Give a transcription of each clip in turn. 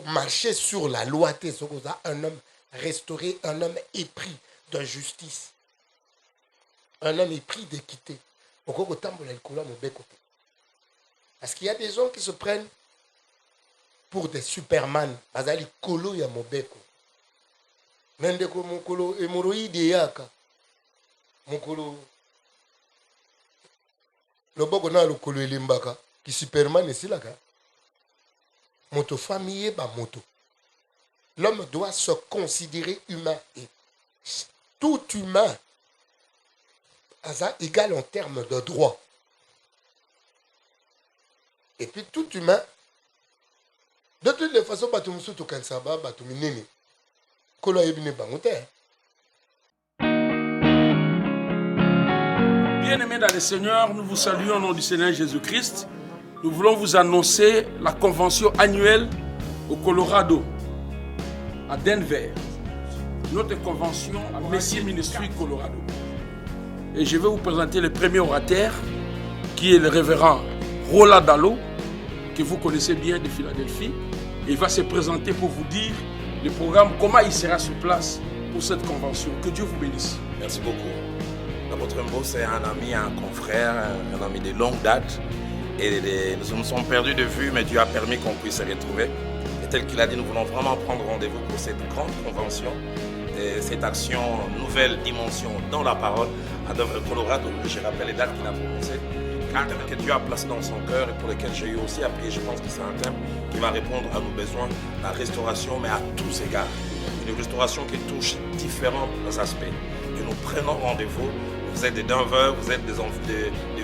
marcher sur la loi, un homme restauré, un homme épris de justice, un homme épris d'équité. Parce qu'il y a des gens qui se prennent pour des superman. Bazali kolo ya mobeko. Mendeko mokolo hémorroïde yaka. Mokolo loboko na lokolo elimbaka ki superman esilaka. Moto famille ba moto. L'homme doit se considérer humain et tout humain égal en termes de droit. Et puis tout humain, de toutes les façons, Bien-aimés dans le Seigneur, nous vous saluons au nom du Seigneur Jésus-Christ. Nous voulons vous annoncer la convention annuelle au Colorado, à Denver. Notre convention à Messie Ministry Colorado. Et je vais vous présenter le premier orateur, qui est le révérend Roland Dallot, que vous connaissez bien de Philadelphie. Il va se présenter pour vous dire le programme, comment il sera sur place pour cette convention. Que Dieu vous bénisse. Merci beaucoup. L'apôtre Mbo, c'est un ami, un confrère, un ami de longue date. Et nous nous sommes perdus de vue, mais Dieu a permis qu'on puisse se retrouver. Et tel qu'il a dit, nous voulons vraiment prendre rendez-vous pour cette grande convention, et cette action, nouvelle dimension dans la parole, à Denver, Colorado. Je rappelle les dates qu'il a prononcées. Un thème que Dieu a placé dans son cœur et pour lequel j'ai eu aussi à prier. Je pense que c'est un thème qui va répondre à nos besoins, la restauration, mais à tous égards. Une restauration qui touche différents aspects. Et nous prenons rendez-vous. Vous êtes de Denver, vous êtes des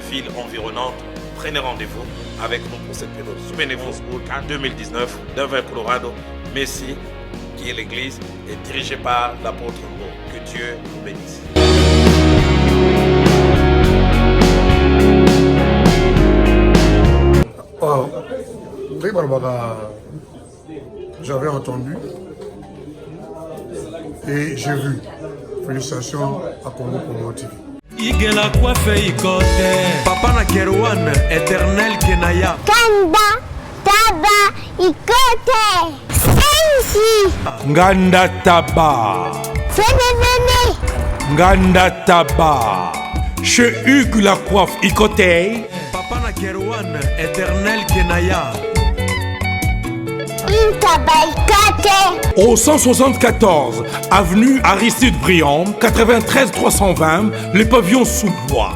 villes environnantes. Prenez rendez-vous avec nous pour cette période. Souvenez-vous, en 2019, Denver, Colorado, Messie, qui est l'église, est dirigée par l'apôtre Mbo. Que Dieu vous bénisse. J'avais entendu et j'ai vu. Félicitations à Congo Congo TV. Igela coiffe ikote Papa na Kerwan éternel Kenaya Kanda Taba ikote Sensi Nganda Taba Fenenene Nganda Taba Chez Hugues la coiffe ikote Papa na Kerwan éternel Kenaya Au 174 avenue Aristide Briand, 93 320, le pavillon sous bois.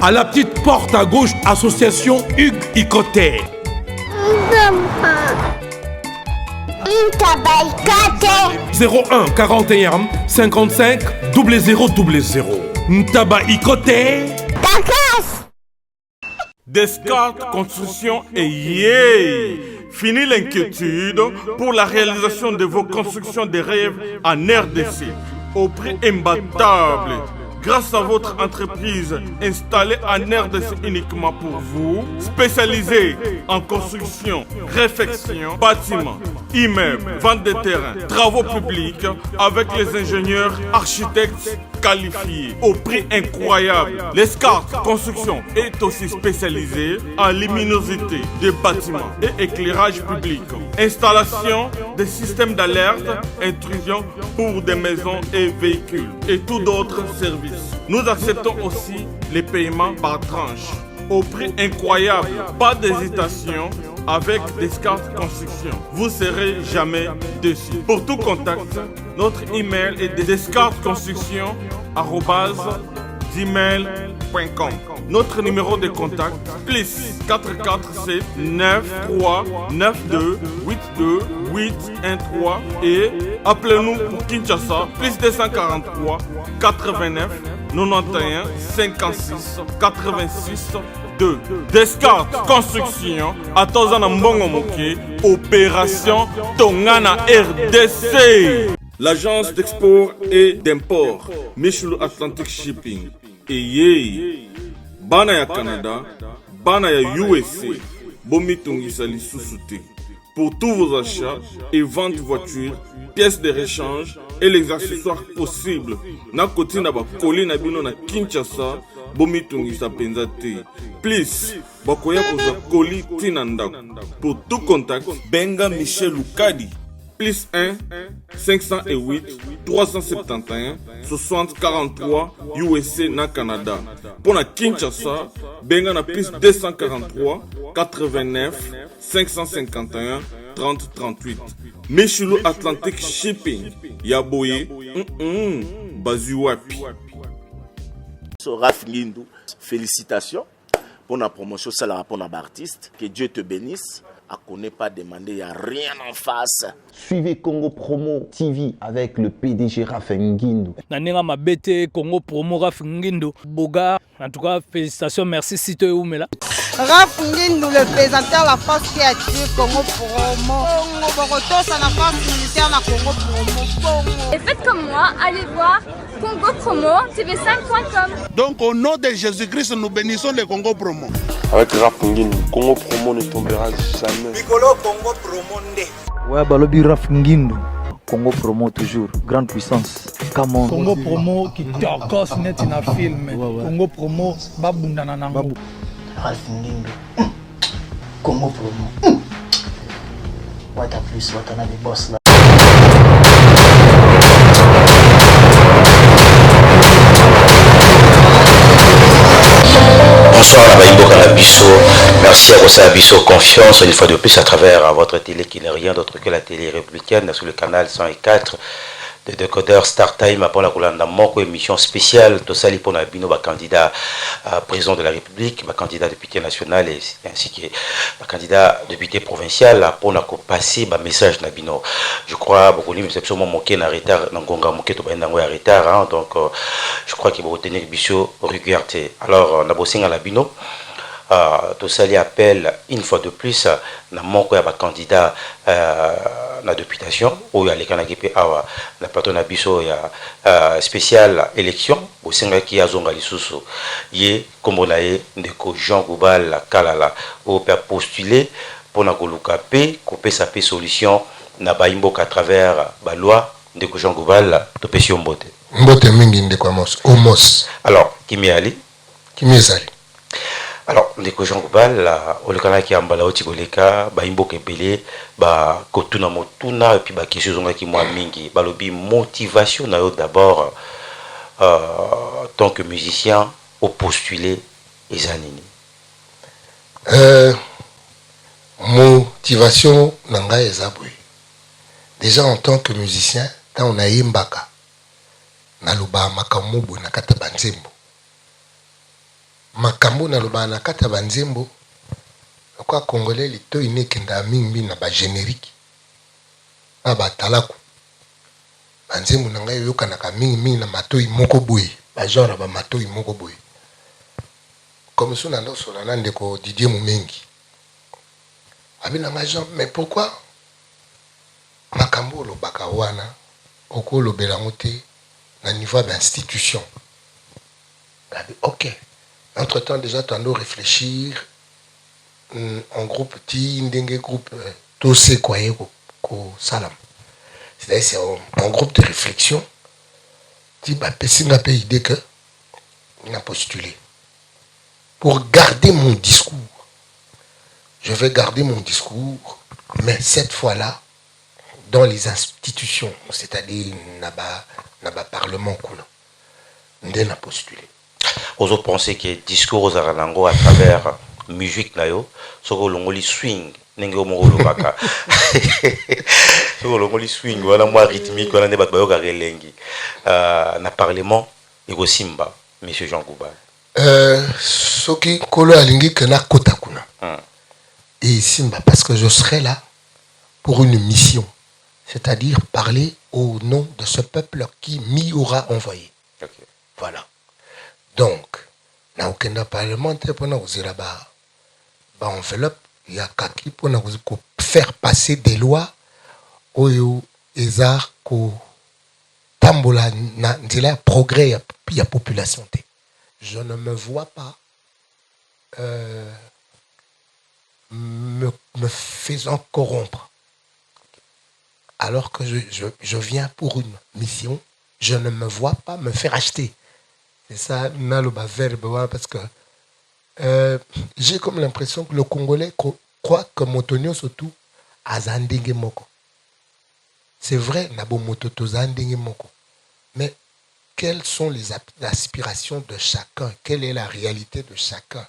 À la petite porte à gauche, association Hugues Ikoté. 01 41 55 0000. Ntaba Ikoté. Descartes Construction et yeah! Fini l'inquiétude pour la réalisation de vos constructions de rêves en RDC au prix imbattable. Grâce à votre entreprise installée en RDC uniquement pour vous, spécialisée en construction, réfection, bâtiments, immeubles, vente de terrains, travaux publics avec les ingénieurs architectes qualifiés au prix incroyable. L'escart Construction est aussi spécialisée en luminosité des bâtiments et éclairage public. Installation des systèmes d'alerte, intrusion pour des maisons et véhicules et tout d'autres services. Nous acceptons aussi les paiements par tranche au prix incroyable. Pas d'hésitation avec Descartes Construction. Vous serez jamais déçus. Pour tout contact, notre email est descartesconstruction@gmail.com. Notre numéro de contact plus 447 93 92 82 813 et appelez-nous pour Kinshasa plus 243 89 91 56 86 2. Descartes Construction à Tozana Mbongo Moké, opération Tongana RDC. L'agence d'export et d'import Michel Atlantic Shipping et yé bana ya Canada, bana ya USA, bomitongisa lisusu te. Pour tous vos achats et ventes de voitures, pièces de rechange et les accessoires possibles. Na koti na ba koli na bino na Kinshasa, bomitungisa penza te. Please, bakoya kozwa koli tina ndako. Pour tout contact, benga Michel Lukadi. Plus 1 508 371 60 43 USA na Canada. Pour la Kinshasa, benga na plus 243 89 551 30 38. Michelo Atlantic Shipping. Yaboye, Bazuapi. Raf Ngindou, félicitations pour la promotion, ça la rapport à l'artiste. Que Dieu te bénisse. À connaît pas demander, il n'y a rien en face. Suivez Congo Promo TV avec le PDG Raf Ngindou. Nanenga Mabete, Congo Promo Raf Ngindou. Boga, en tout cas, félicitations, merci Sito Oumela. Raf Ngindou, le présentateur de la force créative Congo Promo. Congo Boroto, ça la force militaire de Congo Promo. Et faites comme moi, allez voir Congo Promo, tv5.com. Donc au nom de Jésus-Christ, nous bénissons le Congo Promo. Avec Raf Ngindou, Congo Promo ne tombera jamais. Piccolo Congo Promo ndé. Ouais, Balobi Raf Ngindou. Congo Promo toujours, grande puissance. Come on. Congo Promo qui torcos net in a film. Congo Promo babundana nango. Raf Ngindou. Congo Promo. What a plus, what another boss là. Bonsoir à Baïbo Canabiso, merci à Rosa Abisso, confiance une fois de plus à travers votre télé qui n'est rien d'autre que la télé républicaine sur le canal 104 de décodeur Star Time après la Kolanda Moko, émission spéciale Tosali pour Nabino, candidat président de la République, candidat député national et ainsi que candidat député provincial pour passer message Nabino. Je crois beaucoup de gens ont manqué en retard, n'angonga manqué tout en retard, donc je crois qu'il va retenir Bicho regardez. Alors Nabosing à Nabino. Tosali appelle une fois de plus na moko ya ba candidat na députation ou ya lekana kipe awa na patron na biso ya spécial élection au singa ki azonga lisusu ye kombo na ye ndeko Jean Goubal Kalala au per postuler pour na koluka pe kopesa pe solution na baimboka à travers ba loi ndeko Jean Goubal to pesi mbote mingi ndeko Amos Omos. Alors kimi ali alors, ndeko Jean Goubal, olekana ki ambala oti koleka, ba imbo kepele, ba kotuna motuna, et puis ba kesho zonga ki mwa mingi, ba lobi motivation na yo d'abord, tant que musicien, au postuler ezanini. Motivation nanga ezabwe. Déjà en tant que musicien, quand on a yimbaka, na loba makamubu na kata banzembo. Makambo na loba na kata banzembo kwa congolais lito inekenda mingi na ba générique na ba talaku banzembo na ngai yoka na ka mingi na matoi moko boye ba genre ba matoi moko boye comme ça na so na ndeko Didier Mumengi abina ngai genre mais pourquoi makambo lo baka wana okolo belangote na niveau d'institution OK. Entre-temps, déjà, tu as réfléchir en groupe, ndenge groupe, tout c'est quoi, salam. C'est-à-dire, c'est un groupe de réflexion. Tu as une idée que on a postulé. Pour garder mon discours, je vais garder mon discours, mais cette fois-là, dans les institutions, c'est-à-dire, n'a-ba parlement, on a postulé. Vous pensez que discours aux Aranango à travers musique nayo, ce que l'on swing, n'engo moro baka. Ce que l'on swing, voilà moi rythmique, voilà ne bat bayoka relengi. Na parlement et Simba, Monsieur Jean Goubal. Ce qui kolo alingi que na kota kuna. Et Simba parce que je serai là pour une mission, c'est-à-dire parler au nom de ce peuple qui m'y aura envoyé. Okay. Voilà. Donc, na aucun parlementaire pour nous là-bas, enveloppe, il y a kaki pour nous faire passer des lois oyo ezar ko tambola na ndila progrès ya population. Je ne me vois pas me faisant corrompre. Alors que je viens pour une mission, je ne me vois pas me faire acheter. C'est ça, na le verbe, parce que j'ai comme l'impression que le Congolais croit que Motonio surtout a zandenge moko. C'est vrai, nabo mototo zandenge moko. Mais quelles sont les aspirations de chacun? Quelle est la réalité de chacun?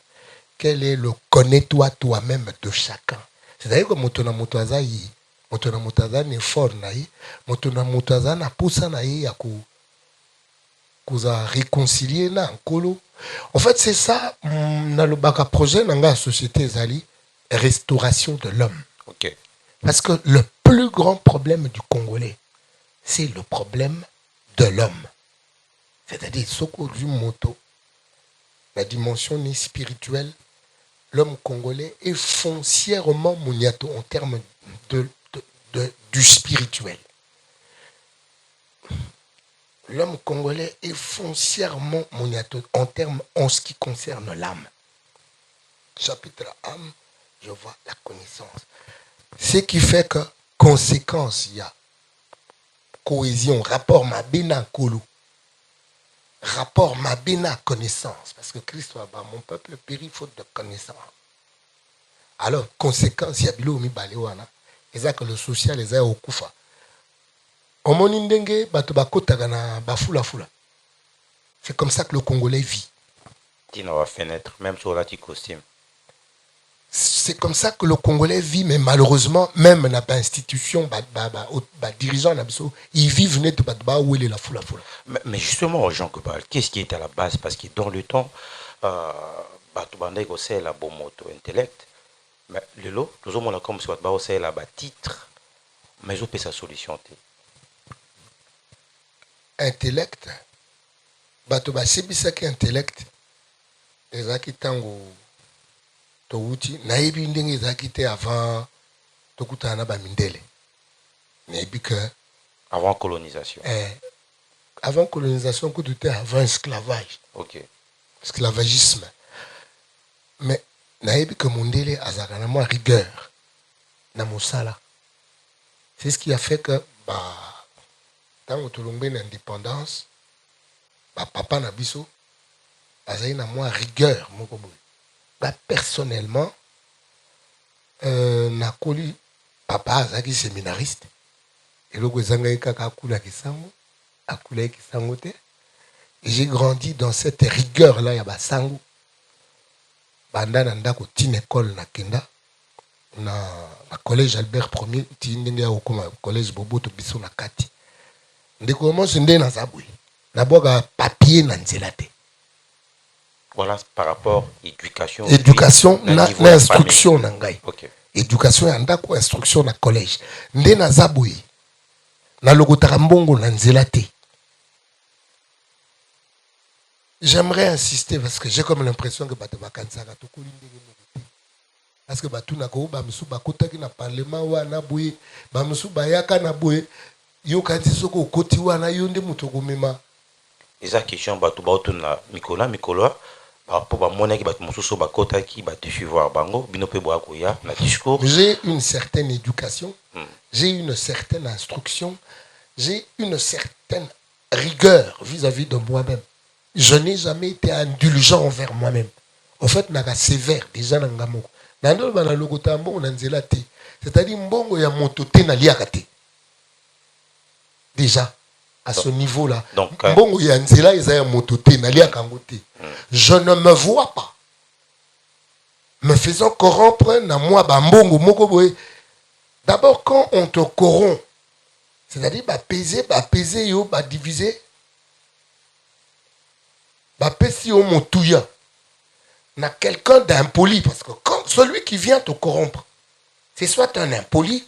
Quel est le connais-toi toi-même de chacun? C'est-à-dire que motona motoaza yi, motona motoaza ne fort na yi, motona motoaza na poussa na yi ya kuza réconcilier na nkolo. En fait, c'est ça, dans le baka projet dans la société Zali, restauration de l'homme. Ok. Parce que le plus grand problème du Congolais, c'est le problème de l'homme. C'est-à-dire, soko du moto, la dimension n'est spirituelle, l'homme congolais est foncièrement moniato en termes du spirituel. L'homme congolais est foncièrement moniato en ce qui concerne l'âme. Chapitre âme, je vois la connaissance. Ce qui fait que, conséquence, il y a cohésion, rapport Mabina Kolo, rapport Mabina connaissance, parce que Christ va mon peuple périt faute de connaissance. Alors, conséquence, il y a bilo mi balewana, et ça que le social est au kufa. C'est comme ça que le Congolais vit. Même sur la costume. C'est comme ça que le Congolais vit, mais malheureusement, même dans l'institution, les dirigeants, ils vivent net où il est la foule. Mais justement, Jean Kobal, qu'est-ce qui est à la base? Parce que dans le temps, c'est la bonne moto intellect, mais le lot, nous avons comme si c'est la titre, mais je peux sa solution. Intellect, c'est ça qui est intellect, les gens qui tango. Touti naibi ndenge zakite avant tokutana ba mindele naibi que avant colonisation avant colonisation que tout avant esclavage. OK, esclavagisme, mais naibi que mondele azakana mo rigueur na mosala. C'est ce qui a fait que tant tolongbe na indépendance papa na biso azali na mo rigueur moko boye. Personnellement, nakoli papa azaki séminariste et le gozanga kaka akula kisango akula kisango te. J'ai grandi dans cette rigueur là ya basango banda na ndako tine école na kenda na collège Albert Ier tindenge ya okoma collège Boboto biso na kati ndeko moso nde na zabui na boka papier na nzela te. Voilà par rapport à l'éducation. Éducation, l'instruction. Okay. Éducation, instruction na collège. Nde na zabui. Na logotaka mbongo na nzela te. J'aimerais insister parce que j'ai comme l'impression que bato bakansaka to kolindenge mo. Parce que batu na ko ba musu bakotaki na parlement wana boye, ba musu bayaka na boye. Yo kanti soko koti wana yo nde muto komema. Eza question bato ba otuna Nicolas j'ai une certaine éducation, j'ai une certaine instruction, j'ai une certaine rigueur vis-à-vis de moi-même. Je n'ai jamais été indulgent envers moi-même. En fait, naga sévère déjà na ngamoko. Nando bana logota mbongo na nzela te. C'est-à-dire mbongo ya moto te na liaka te. Déjà à ce niveau-là. Mbongo ya nzela eza ya moto te na liaka ngo te. Je ne me vois pas me faisant corrompre na moi bambongo moko boye. D'abord quand on te corrompt, c'est-à-dire bapaiser yo diviser bapesi yo motuya na quelqu'un d'impoli, parce que quand celui qui vient te corrompre, c'est soit un impoli,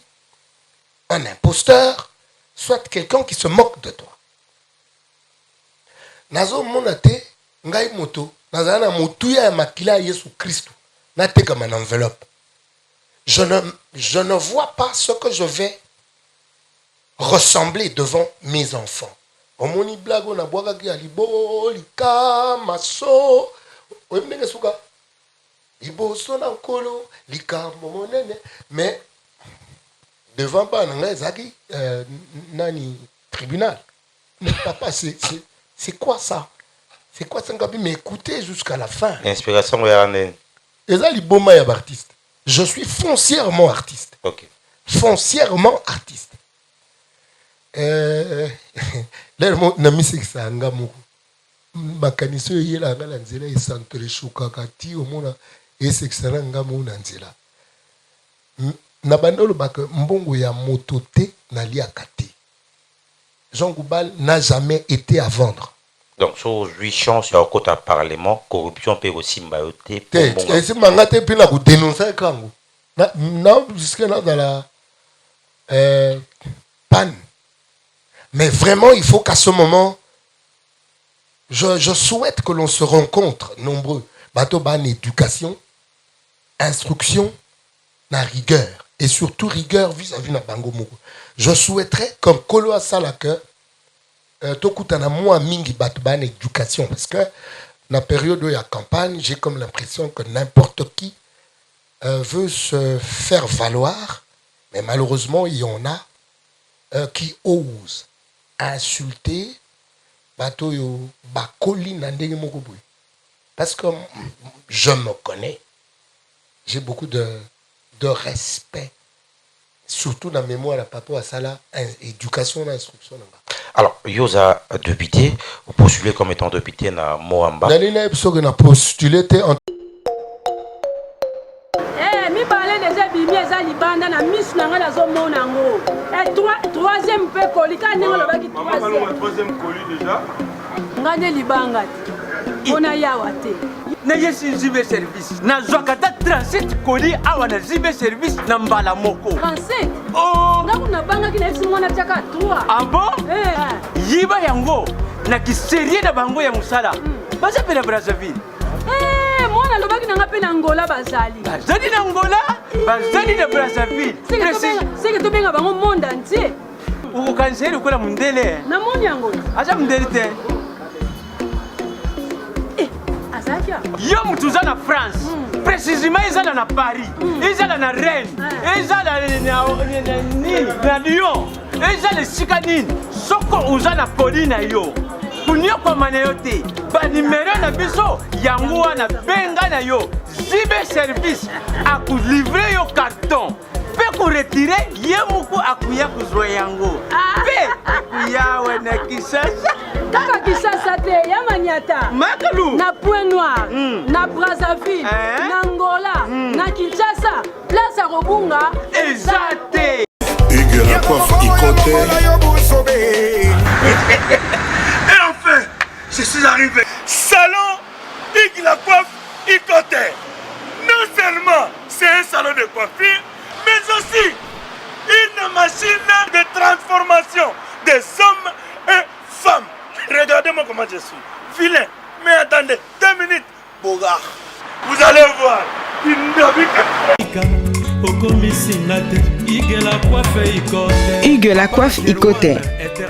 un imposteur, soit quelqu'un qui se moque de toi. Nazo monate ngai moto nazana motuya ya makila Yesu Christ na te comme un enveloppe. Je ne vois pas ce que je vais ressembler devant mes enfants. Omoni blago na boaka ki alibo lika maso oyemnenge suka iboso na nkolo likambo monene, mais devant bana ngai zaki nani tribunal. Mais papa, c'est quoi ça? C'est quoi ça, mais écoutez jusqu'à la fin. Inspiration, ouais. Et ça, les beaux mailles artistes. Je suis foncièrement artiste. Ok. Foncièrement artiste. Là, na musique ça nga moko. Bakaniso yela nga la nzela esantre shuka kati omona eseksana nga mona nzela. Na bandolo baka mbongo ya moto te na liaka te. Jean Goubal n'a jamais été à vendre. Donc, sur 8 chances, il y a un côté parlement, corruption peut aussi m'ayoter. Et si mangate puis na ku dénoncer kango. Na jusqu'à là dans la panne. Mais vraiment, il faut qu'à ce moment, je souhaite que l'on se rencontre nombreux. Bateau ban éducation, instruction, na rigueur. Et surtout rigueur vis-à-vis de Bango Moko. Je souhaiterais, comme Kolo Asalaka, tokutana moi mingi bateau ban éducation. Parce que, dans la période où il y a campagne, j'ai comme l'impression que n'importe qui veut se faire valoir. Mais malheureusement, il y en a qui osent insulter bateau yo bakoli na ndenge moko boy. Parce que je me connais, j'ai beaucoup de respect, surtout dans la mémoire à papa à sala éducation et instruction. Alors Yoza député, vous postulez comme étant député na Moamba. Nalina episode na postulé te en mi parler déjà bimi eza libanda na misu na nga nazo mona ngo. Et troisième pe kolika ndenge lobaki troisième colis déjà. Ngane libanga. Ona yawa te. Na yesi zibe service. Na zwakata transit colis awa na zibe service na mbala moko. Transit? Oh! Ngaku na banga kina esi mwana chaka 3. Ah bon? Yiba yango na kiserie na bango ya musala. Baza pena Brazzaville. Mwana lobaki nanga pe na Angola bazali. Bazali na Angola, bazali na Brazzaville. C'est que to benga bango monde entier. Uko kanseri ukola mundele. Na moni Angola. Acha mundele te. Azakia. Yo mutuza na France. Précisément ezala na Paris. Ezala na Rennes. Ezala na Lyon. Ezala sika nini. Soko uza na Colina yo. Kunyo kwa maneyote. Ba numéro na biso yango wana benga na yo. Zibe service aku livrer yo carton. Pe ku retirer yemuku akuya kuzwa yango. Pe akuya wena Kisasa. Kaka Kisasa te ya Maniata. Makalu. Na Point Noir, na Brazzaville, na Angola, na Kinshasa, place à Robunga ezate. Hugues la coiffe Ikote. Et enfin, je suis arrivé. Salon Hugues la coiffe Ikote. Non seulement c'est un salon de coiffure, mais aussi une machine de transformation des hommes et femmes. Regardez-moi comment je suis. Vilain. Mais attendez, 2 minutes. Bogart. Vous allez voir. Hugues la coiffe Ikote.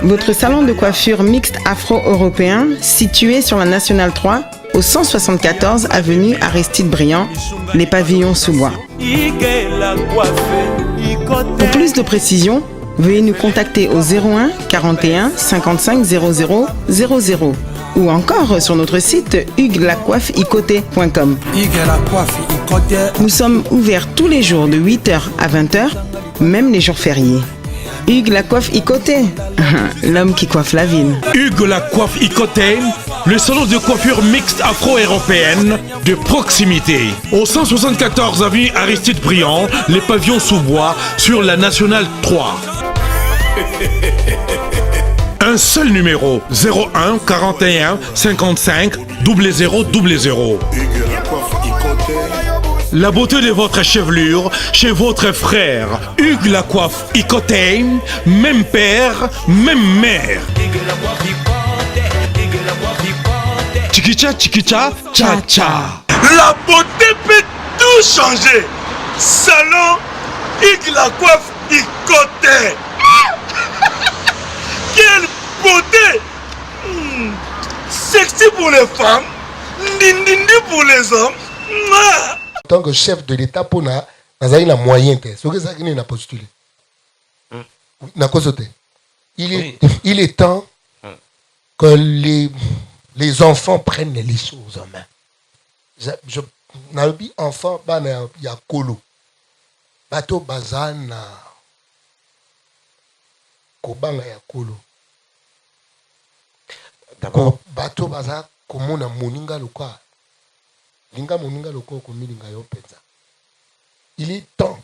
Votre salon de coiffure mixte afro-européen situé sur la Nationale 3 au 174 avenue Aristide Briand, les pavillons sous bois. Pour plus de précisions, veuillez nous contacter au 01 41 55 00 00 ou encore sur notre site hugueslacoiffeikote.com. Nous sommes ouverts tous les jours de 8h à 20h, même les jours fériés. Hugues la coiffe Ikote, l'homme qui coiffe la ville. Hugues la coiffe Ikote, le salon de coiffure mixte afro-européenne de proximité. Au 174 avenue Aristide Briand, les pavillons sous bois sur la Nationale 3. Un seul numéro, 01 41 55 00 00. La beauté de votre chevelure chez votre frère. Hugues la coiffe Ikote, même père, même mère. Chikicha, chikicha, cha cha. La beauté peut tout changer. Salon Hugues la coiffe Ikote. Quelle beauté! Sexy pour les femmes, ndindindi pour les hommes. En tant que chef de l'État, pour na la moyenne, ce que ça qui n'a postulé. Il est temps que les enfants prennent les choses en main. Nalobi enfant bana ya kolo. Bato bazana kobanga ya kolo. D'abord, bato baza komona moninga lokwa. Linga moninga lokwa komilinga yo penza. Il est temps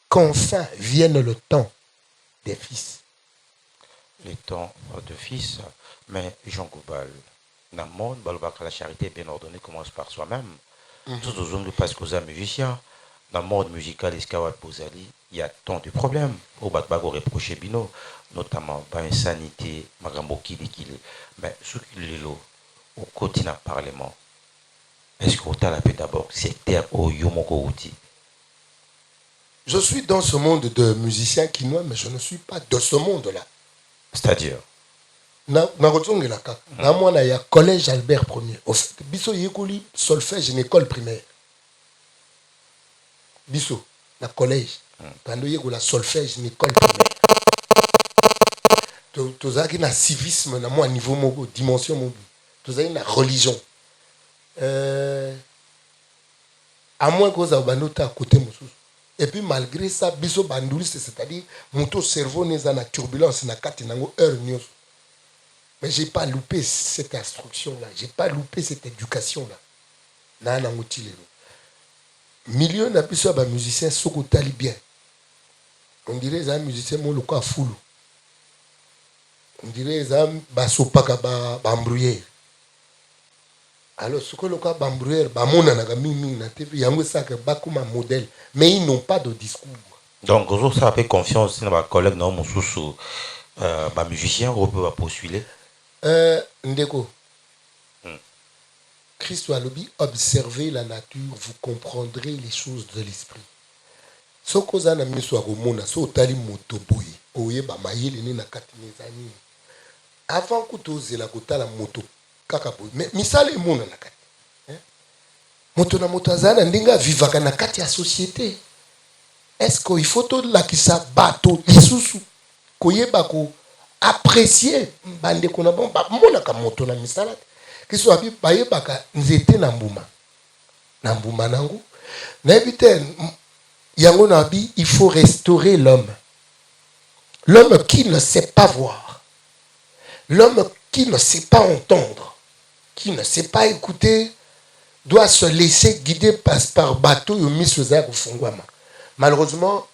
qu'enfin vienne le temps des fils. Les temps de fils, mais Jean Goubal, dans le monde, la charité bien ordonnée commence par soi-même. Tout aux hommes, parce que vous êtes musicien, dans le monde musical, il y a tant de problèmes. Au Batbago reproché Bino, notamment par insanité, Magambo Kili. Mais ce qu'il est là, au quotidien parlement, est-ce que vous avez d'abord cette terre au Yomoko Outi? Je suis dans ce monde de musiciens quinois, mais je ne suis pas de ce monde-là. C'est-à-dire na il y a collège Albert Ier. Au fait, biso yekoli solfège une école primaire. Biso na collège. Quand yekola solfège une école primaire. Tozaki na civisme na moi niveau mogo dimension mogo. Tozaki na religion. À moins que vous banota à côté mususu. Et puis malgré ça, biso banduliste, c'est-à-dire mon cerveau n'est pas en turbulence, na kati nango heure news. Mais j'ai pas loupé cette instruction-là, j'ai pas loupé cette éducation-là. Na nango tilero. Milieu na biso ba musicien soko tali bien. On dirait ça musicien mo loko fulu. On dirait ça ba sopaka ba embrouiller. Alors, ce que le cas bambrouer, bamona na mimi na TV, yango ça que bakuma modèle, mais ils n'ont pas de discours. Donc, vous avez confiance dans vos collègues, non, mon sous, musicien, on peut postuler. Ndeko. Christ a lobby, observez la nature, vous comprendrez les choses de l'esprit. Ce que vous avez mis sur Romona, ce que vous motoboy, oye ba mayele ni na katinezani. Avant que tu oses la kota la moto. Mais misale mona na kati moto na moto azana ndinga vivaka na kati ya société. Est-ce qu'il faut tout la kisa bato lisusu koyeba ko apprécier bande ko na bon ba mona ka moto na misala kiso abi bayeba ka nzete na mbuma nangu na ebite yango na bi il faut restaurer l'homme qui ne sait pas voir, l'homme qui ne sait pas entendre, qui ne sait pas écouter, doit se laisser guider par bateau et mis aux airs au Fongwama. Malheureusement,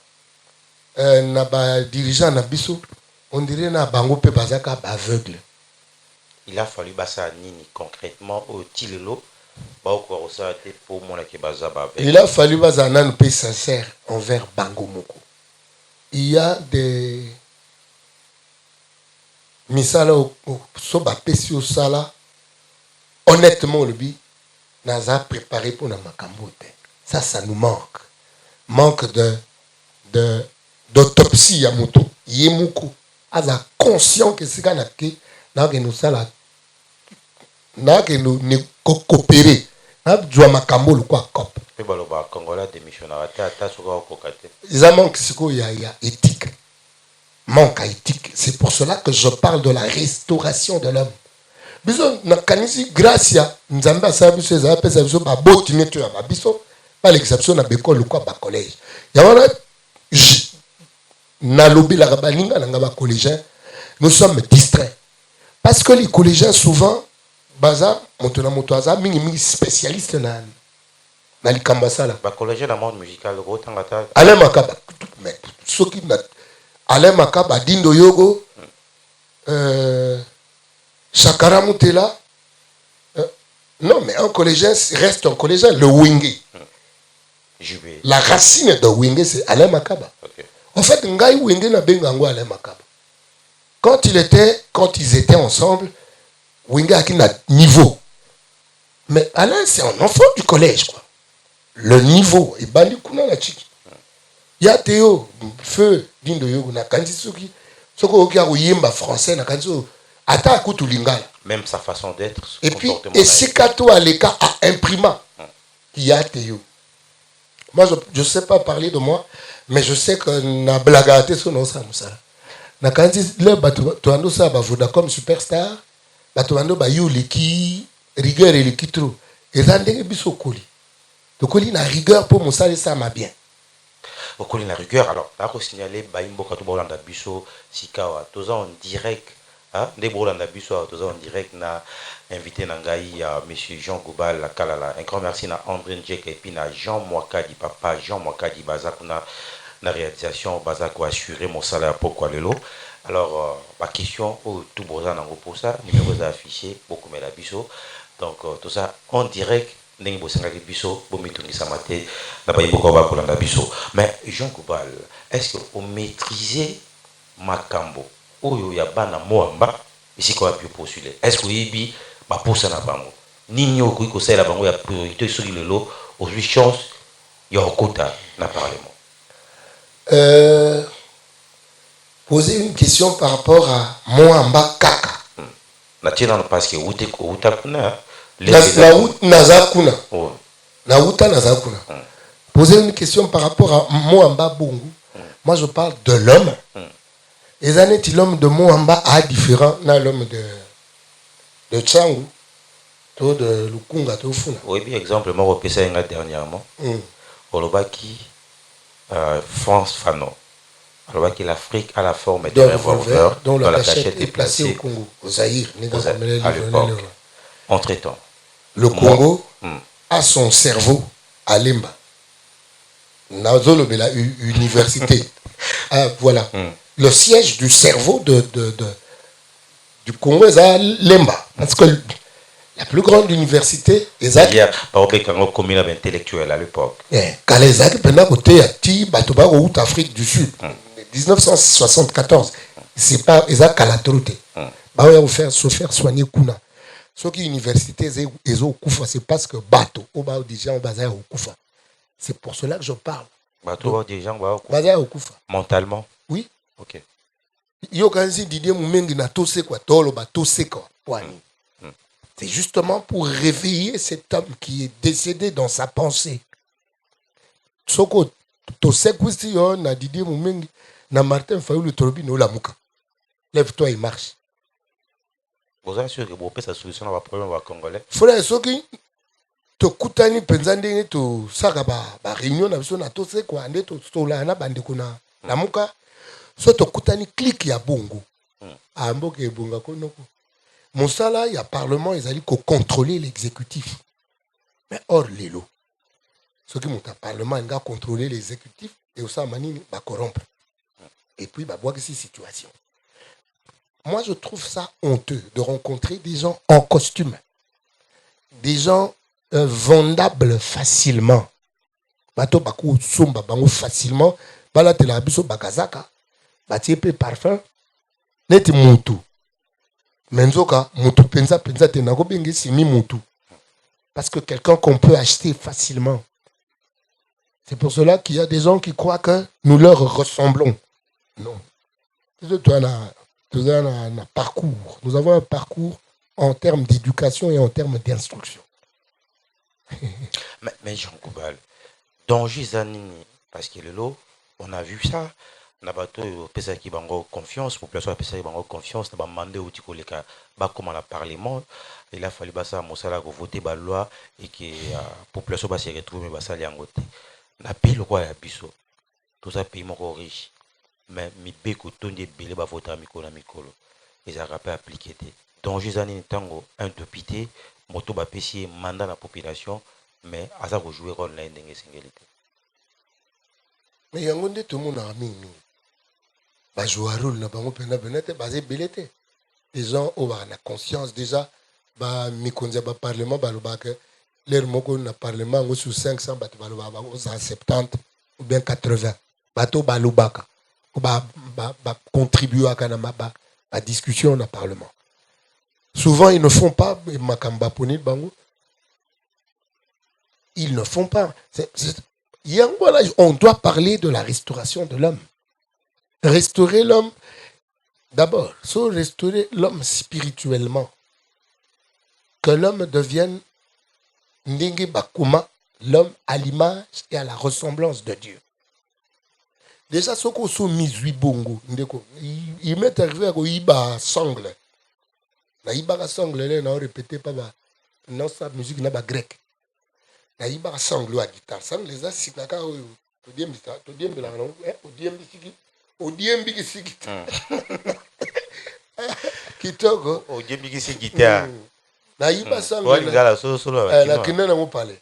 na ba dirigeant na biso, on dirait na bango pe bazaka aveugle. Il a fallu basa nini concrètement au tilelo, pour mon il a fallu basa nan pe sincère envers bango moko. Il y a des misala so ba pesi au sala. Honnêtement, le bi, n'a préparé pour la makambo. Ça nous manque. Manque d'autopsie à moto. Yemuko. Aza conscient que c'est qu'on a que nous sala, n'a que nous coopérer. N'a pas makambo le quoi cop. Ils ont manque ce qu'il y a éthique. Manque à éthique. C'est pour cela que je parle de la restauration de l'homme. Biso na kanisi gracia nzamba sabu seza pesa biso ba botine to ya ba biso pas l'exception na bekolo quoi ba collège ya wana na lobby la balinga na ba collégiens nous sommes distraits parce que les collégiens souvent baza montona motoaza mingi spécialiste na likambo sala ba collégien na monde musical go tangata ale makaba mais soki na ale makaba dindo yogo Chakara Moutela. Non, mais un collégien reste un collégien. Le Wingé. La racine de Wingé, c'est Alain Makaba. Okay. En fait, Ngai Wingé n'a pas Alain Makaba. Quand ils étaient ensemble, Wingé a un niveau. Mais Alain, c'est un enfant du collège, quoi. Le niveau. Et Bandi Kuna la chiki. Ya Théo, Feu, Dindo Yogo, na Kanjisuki. Soko Okia Yimba français, na Kanjisuki. Même sa façon d'être. Et puis, et si Kato a les cas à imprimant, il y a Théo. Moi, je ne sais pas parler de moi, mais je sais que na blagate son nom ça. Na quand le bateau ça va comme superstar, bato bando bayo leki rigueur eleki trop eza ndenge biso okoli tokoli na rigueur pour mosala ça ma bien okoli na rigueur. Alors na ko signaler baimboka to bolanda biso sikawa toza en direct nde bolanda biso toza en direct na invité na ngai monsieur Jean Goubal la Kalala. Un grand merci na André Njek et puis na Jean Mwakadi papa Jean Mwakadi baza kuna na réalisation baza ko assurer mon salaire pourquoi lelo. Alors ma question tout boza nango pour ça numéro affiché beaucoup mais la biso donc tout ça en direct ndenge bosengaki biso bomitungisa mate na baimboka bakolanda biso. Mais Jean Goubal, est-ce que vous maîtrisez makambo oyo ya bana moamba isiko api postuler? Est-ce que yibi ba posa na bango nini okoki kosala bango ya priorité soki lelo aujourd'hui chance ya okota na parlement? Poser une question par rapport à Moamba Kaka. Natina parce que uta kuna Nazakuna. Nauta Nazakuna. Poser une question par rapport à Moamba Bongo. Moi je parle de l'homme. Les années l'homme de Moamba a différent de l'homme de Tsangu, de Lukunga, de Funa. Oui, bien exemple, moi repensé dernièrement. Olobaki France Fanon. Alors que l'Afrique a la forme d'un revolver dont la cachette est placée au Congo, au Zaïre, à l'époque. Entre-temps, le Congo a son cerveau à Lemba. Nazolo la université. Voilà. Le siège du cerveau du Congo est à Lemba. Parce que la plus grande université est à commune intellectuelle à l'époque. Quand les Zaki pendant côté à Ti Batoba ou Afrique du Sud. 1974, c'est pas exact à la troute. Bah on va se faire soigner kuna. Ce qui université est au Koufa, c'est parce que bateau au bas des gens basés au Koufa. C'est pour cela que je parle. Bateau des gens basés au Koufa. Mentalement. Oui. Ok. Yo kanzi Didier Moumengi na tose quoi, tolo ba tose quoi. C'est justement pour réveiller cet homme qui est décédé dans sa pensée. Soko tose kusti yo na Didier Moumengi. Na Martin Fayulu Torobi no la muka. Lève-toi et marche. Vous êtes sûr que vous avez la solution à votre problème congolais? Frère, ce qui te coûtani pensande to saka ba réunion na biso na to se quoi ande to sola na bande kuna la muka. So te coûtani clic ya bongo. A mboke bonga konoko. Mosala ya parlement ils allaient contrôler l'exécutif. Mais hors lelo. Ce qui monte parlement nga contrôler l'exécutif et au sa manini ba corrompre. Et puis, bah, voir ces situations. Moi, je trouve ça honteux de rencontrer des gens en costume. Des gens vendables facilement. Bato bako somba bango facilement. Bala te la biso bakazaka. Bati pe parfum. Neti mutu. Menzoka, mutu penza te nago benge simi mutu. Parce que quelqu'un qu'on peut acheter facilement. C'est pour cela qu'il y a des gens qui croient que nous leur ressemblons. Non. Toi, on a un parcours. Nous avons un parcours en termes d'éducation et en termes d'instruction. mais Jean Goubal, danger Zanini, parce que le lot, on a vu ça. On a battu pesa qui bango confiance, population pesa qui bango confiance, on a demandé au tico les cas, comme on a parlement, il a fallu basa mosala ko voter ba loi et que population ba se retrouver basa li angote. Na pays le roi ya biso. Tout ça pays moko riche. Mais mi beko tonde belé ba voter mikolo na mikolo. Les arabes appliqué des danger Zanini tango un député moto ba pesi mandat la population mais asa ko jouer rôle na ndenge singélité. Mais yango nde tout le monde a mis ba jouer rôle na bango pena benete basé belete. Les gens ont la conscience déjà ba mikonza ba parlement ba lobaka l'air moko na parlement ngo sur 500 bato ba lobaka ngo 70 ou bien 80 bato ba lobaka ba contribuer à kanama ba discussion na parlement. Souvent ils ne font pas makamba poni bango. Ils ne font pas. On doit parler de la restauration de l'homme. Restaurer l'homme, d'abord, faut restaurer l'homme spirituellement. Que l'homme devienne Ndenge Bakuma, l'homme à l'image et à la ressemblance de Dieu. Déjà, ce qu'on sont mis bongo, il m'est arrivé à Iba sangle. naïbaka sangle le na répéter pas ba non ça musique na ba grec naïbaka sangle à guitare sangle les asikaka oyo to diembela non o diembi kisiki kitoko o diembi kisiki guitare naïba sangle ngala solo la kinana mo parler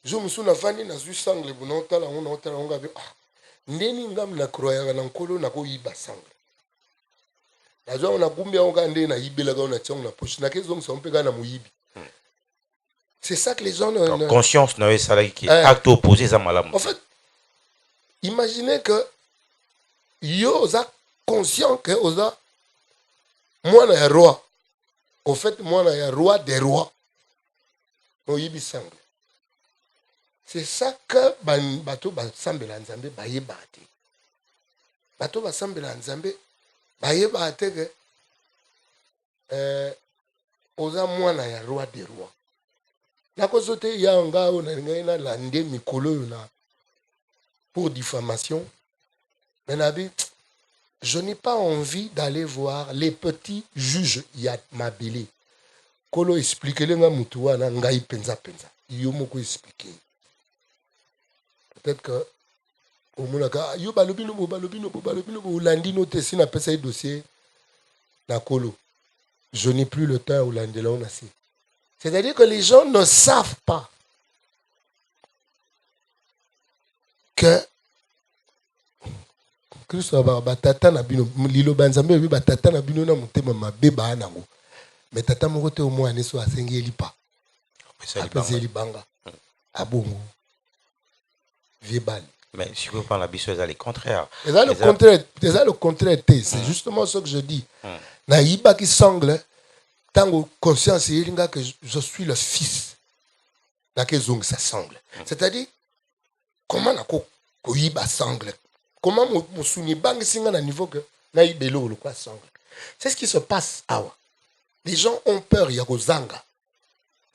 je me souviens fani na zu sangle bunotala on ngabe ndeni ngam na croyaka na nkolo na ko yiba sangle nazwa on a gumbi on ga ndena yibela ga on a tiong na poche na kezo msompe ga na muyibi. C'est ça que les gens conscience n'avait ça là qui acte opposé ça malamu. En fait, imaginez que yo za conscient que oza moi na roi. En fait, moi na roi des rois. No yibi sangle. C'est ça que bato ba sambela nzambe ba yebate. Bato ba sambela nzambe ba yebate que oza mwana ya roi des rois. Na kozote ya nga ona ngena lande mikolo na pour diffamation. Mais je n'ai pas envie d'aller voir les petits juges ya mabele. Kolo expliquer le nga mutu wana ngai penza. Yo moko expliquer. Peut-être que au monaka yo balobino landi no tesi na pesa dossier na kolo. Je n'ai plus le temps au landi là on a assez. C'est-à-dire que les gens ne savent pas que Christo batata na bino lilo banzambe bi batata na bino na mutema mabeba nango. Mais tata moko te au moins ne so asengi elipa. Apesi elibanga. Abongo. Viebal. Mais si vous parlez la biso c'est le contraire. C'est le contraire. C'est justement ce que je dis. Na yiba qui sangle tango conscience yelinga que je suis le fils. Na ke zong ça sangle. C'est-à-dire comment na ko yiba sangle. Comment mon souni bang singa na niveau que na yibelo le quoi sangle. C'est ce qui se passe awa. Les gens ont peur ya ko zanga.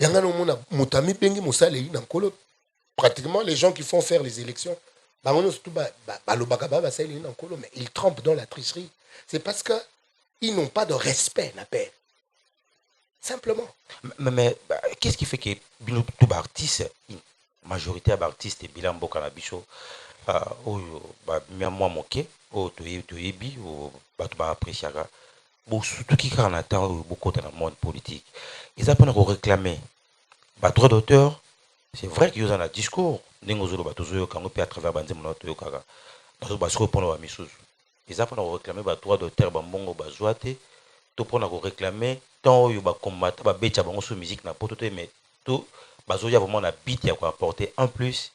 Yanga no mona mutami bengi mosale na kolo. Pratiquement les gens qui font faire les élections mais ils trompent dans la tricherie. C'est parce que ils n'ont pas de respect, n'appelle. Simplement. Mais qu'est-ce qui fait que tout artiste, majorité d'artistes et bilan boka na biso, moi moqué, toyebi, ba apprécier surtout qui quand on attend beaucoup dans le monde politique, ils apprennent à réclamer. Droit d'auteur, c'est vrai qu'ils ont un discours. Nengozolo batozo kango pe à travers banzemo na to kaka bazo baso répondre à misuzu ils apprennent à réclamer ba droit d'auteur ba mbongo bazwate to pona ko réclamer tant yo ba combattre ba becha bango sur musique na poto mais to bazo ya vraiment na beat ya ko apporter en plus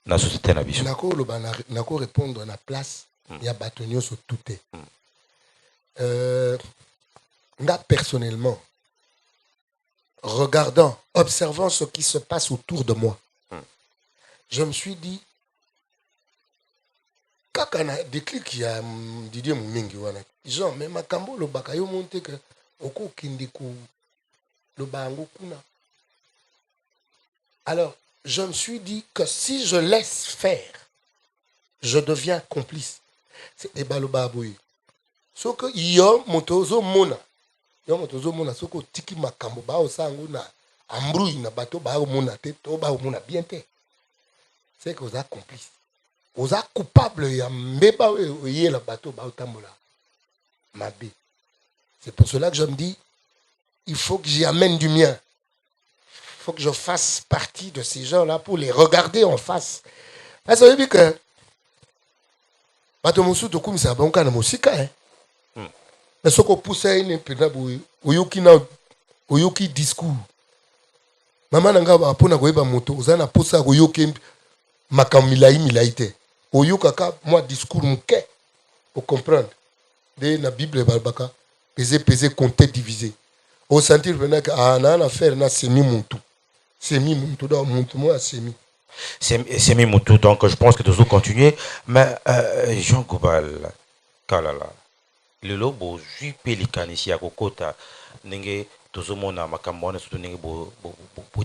na société na biso nako répondre na place ya batonyo sur tout nga personnellement regardant observant ce qui se passe autour de moi. Je me suis dit, quand on a des clics, il y a Didier Moumingi, genre, mais ma cambo, le bakayo monte que, oko kindiku, le bango kuna. Alors, je me suis dit que si je laisse faire, je deviens complice. C'est ebalo baboui. So que yo motozo mona. Yo motozo mona, so que tiki ma cambo, ba osangu na, ambrouille na bateau, ba mona te, to ba mona bien te. C'est que vous êtes complice. Vous êtes coupable. Il y a le bateau. C'est pour cela que je me dis, il faut que j'y amène du mien. Il faut que je fasse partie de ces gens-là pour les regarder en face. Parce que vous savez que bateau moussou de koum c'est bon quand musika hein. Mais ce qu'on pousse à une pédale oyoki discours. Maman nanga ba pona koyeba moto ozana posa koyoki milai oyo kaka moi discours mouké pour comprendre de la Bible balbaka peser compter diviser au sentir venir que na affaire na semi muntu dans muntu moi semi mutu donc je pense que nous allons continuer mais Jean Gobal kalala le lobo ju pelikani ici à kokota ndenge tozomona makambo na surtout ndenge bo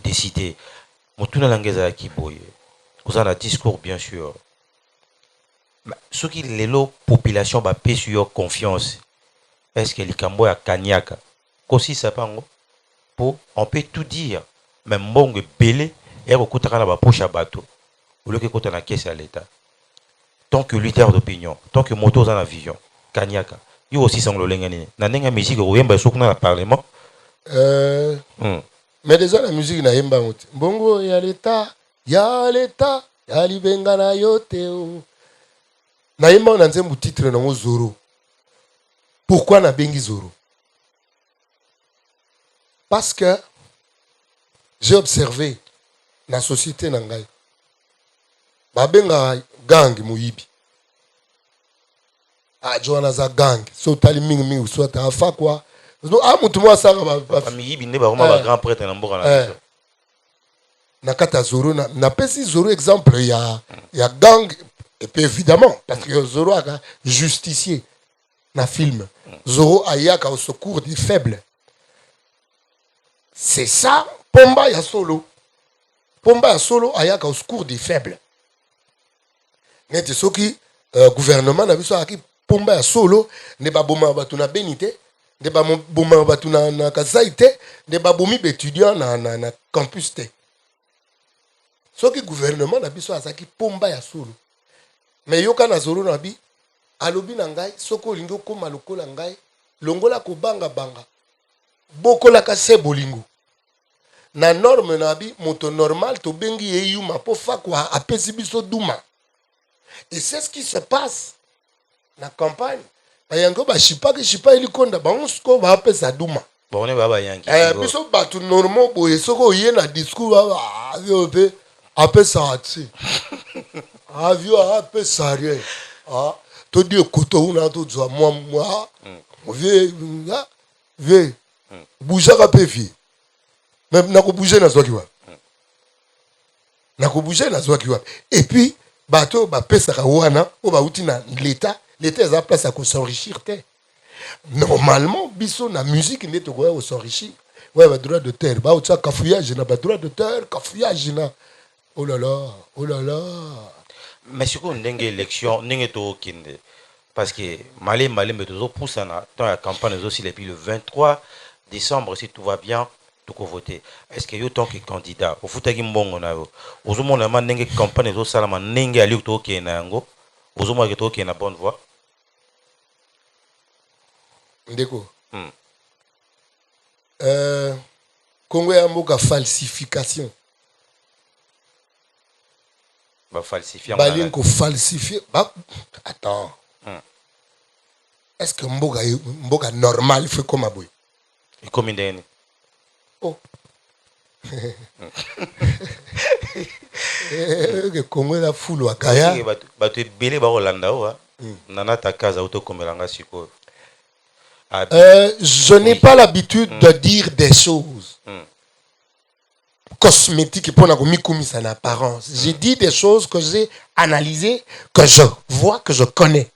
décider mutu na langeza ki boye. Vous avez un discours, bien sûr. Mais ce qui est la population va payer sur confiance. est-ce que likambo ya kanyaka kosi sapango pour on peut tout dire mais mbongo belé et kokutaka na ba poche à bateau au lieu que kota na caisse à l'état tant que leader d'opinion tant que moto dans la vision kanyaka yo aussi sanglo lengani na ndenga musique oyemba sokuna na parlement mais déjà la musique na yemba moti mbongo ya l'état ya libenga na yote na yemba na nzembu titre na Zoro. Pourquoi na bengi Zoro? Parce que j'ai observé la société nangai babenga gang muyibi Joana za gang so tali mingi so ta fa quoi mutu mo sanga ba miyibi ne ba ba grand prêtre na mboka na na kata Zoro na pesi Zoro exemple ya gang et puis évidemment parce que Zoro a justicier na film Zoro ayaka au secours des faibles. C'est ça Pomba ya solo ayaka au secours des faibles. Neti soki gouvernement na biso aki Pomba ya solo ne ba boma batu na benite ne ba boma batu na kazaite ne ba bomi étudiant na campus te. Soki gouvernement na biso azaki Pomba ya solo mais yoka na Zoro na bi alobi na ngai soko lingo koma lokola ngai longola ko banga bokola ka se bolingo na norme na bi moto normal to bengi eyuma po fa kwa apesi biso duma. Et c'est ce qui se passe na campagne bayango ba shipa ilikonda bansko ba apesa duma bone baba yangi biso batu normal boye soko ye na discours avio pe apesa ati avio apesa rien to di koto una to zwa moi vie bouger ka pe vie même na ko bouger na zwaki wa et puis bato ba pesa ka wana o ba uti na l'état a place à s'enrichir te normalement biso na musique ne to ko s'enrichir ouais ba droit d'auteur ba uti kafouillage na ba droit d'auteur kafouillage na oh là là mais sur une dingue élection ndenge to kinde parce que malé mais toujours pousse na dans la campagne aussi depuis le 23 décembre si tout va bien tout voter. Est-ce que yo tant que candidat au futaki mbongo na yo ozomona ma ndenge campagne zo salama ndenge ali to ke na yango ozomona ke to ke na bonne voie ndeko Congo ya mboka falsification ba falsifier balinko falsifier attends est-ce que mboka normal fait comme aboy et comme ndeni oh que Congo la foule wa kaya bato belé ba Rolanda wa nana ta kaza auto komelanga siko je n'ai pas l'habitude de dire des choses cosmétiques pour en apparence. J'ai dit des choses que j'ai analysées, que je vois, que je connais.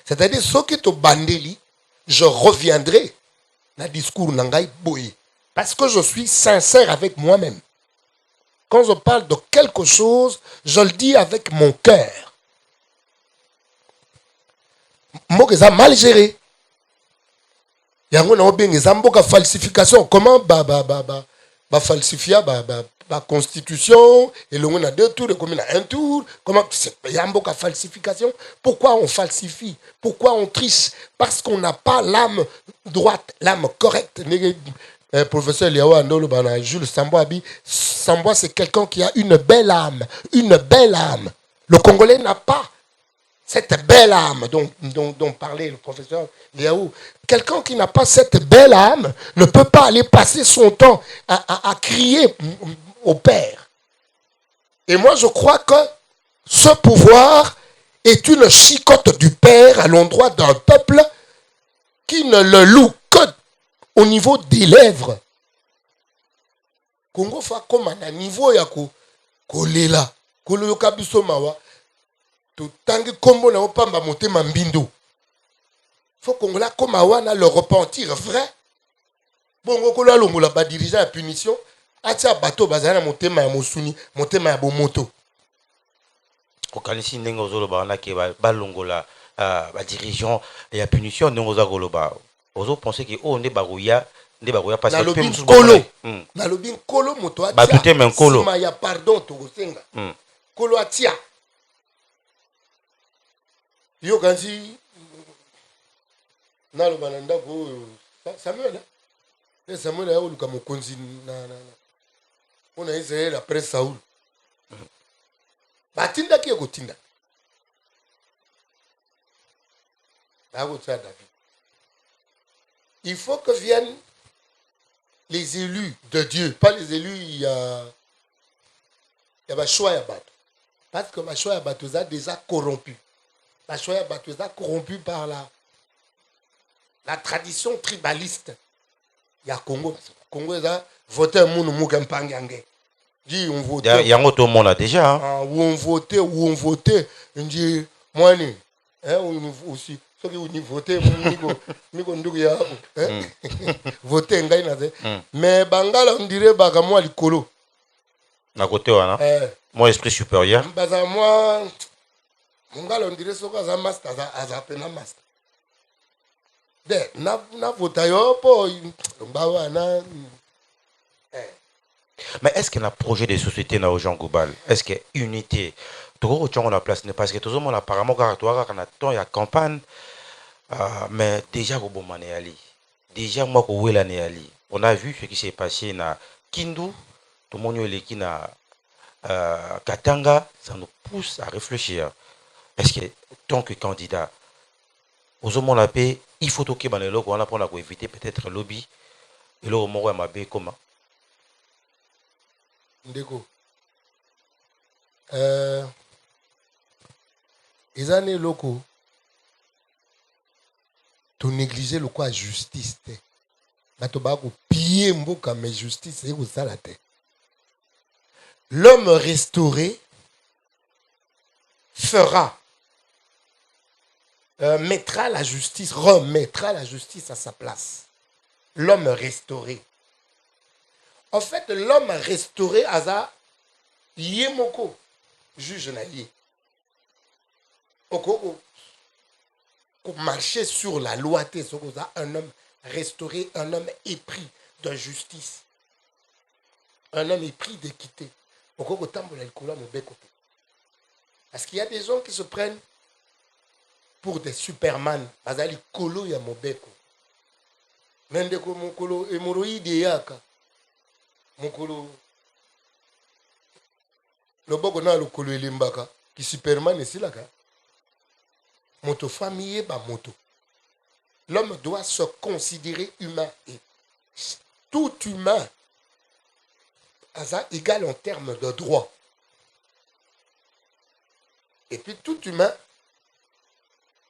C'est-à-dire, ce qui est au bandeli, je reviendrai dans le discours Nangai Boye. Parce que je suis sincère avec moi-même. Quand je parle de quelque chose, je le dis avec mon cœur. Moi, ça mal géré. Il y a une falsification. Comment falsifier la constitution et le on a 2 tours et combien a 1 tour. Comment il y a une falsification? Pourquoi on falsifie? Pourquoi on triche? Parce qu'on n'a pas l'âme droite, l'âme correcte. Professeur Liao Andolo Jules Samboa c'est quelqu'un qui a une belle âme, Le Congolais n'a pas cette belle âme dont parlait le professeur Liao. Quelqu'un qui n'a pas cette belle âme ne peut pas aller passer son temps à crier au Père. Et moi, je crois que ce pouvoir est une chicotte du Père à l'endroit d'un peuple qui ne le loue que au niveau des lèvres. Congo fa comme un niveau ya kolela koloyoka biso mawa to tangi kombo na opamba motema mbindo. Faut Congola comme awana le repentir vrai. Bongo kolo alongola ba dirigeant la punition atia bato bazana motema ya mosuni motema ya bomoto. Okanisi ndenge ozoloba na ke ba longola ba dirigeant ya punition ndenge ozakoloba Ozo pensez que oh ne barouya parce na que lobi kolo na lobi kolo moto atia batute men kolo sima ya pardon to kosenga kolo atia yo kanzi na lo bananda ko Samuel Samuel ya uluka mokonzi na ona Israël après Saoul batinda ki kotinda David. Il faut que viennent les élus de Dieu, pas les élus, il y a choix à battre. Parce que choix à battre est déjà corrompu. Choix à battre est corrompu par la tradition tribaliste. Il y a Congo. Congo a voté un monde Mugampangange. Dit on vote. Il y a un autre monde déjà. Hein. Où on votait. On dit moi aussi. Ceux qui ont voté, voté mais Bangala on dirait moi likolo. Na côté wana. Moi esprit supérieur. Baza moi Bangala on dirait soka za master za pena master. De na voté yo po bawana. Mais est-ce qu'il y a un projet de société dans Jean Goubal? Est-ce qu'il y a unité? Tout le monde la place parce que tout le monde apparemment quand il y a campagne mais déjà au bon manéali déjà moi ko la néali on a vu ce qui s'est passé na Kindu tout le monde est qui na Katanga ça nous pousse à réfléchir est-ce que tant que candidat aux hommes la paix il faut toquer banelo on a pour éviter peut-être lobby et là au moment ma bé comment ndeko les années locaux tu négliger le quoi justice tu vas piller mboka mais justice c'est ça la tête l'homme restauré fera remettra la justice à sa place l'homme restauré en fait l'homme restauré aza yemoko juge na yé marcher sur la loi, un homme restauré, un homme épris de justice, un homme épris d'équité. Parce qu'il y a des gens qui se prennent pour des superman. Bazali kolo ya mobeko. Mendeko mokolo hémorroïde yaka. Mokolo loboko na lokolo elimbaka ki superman esilaka. Moto famille ba moto. L'homme doit se considérer humain et tout humain égal en termes de droit. Et puis tout humain,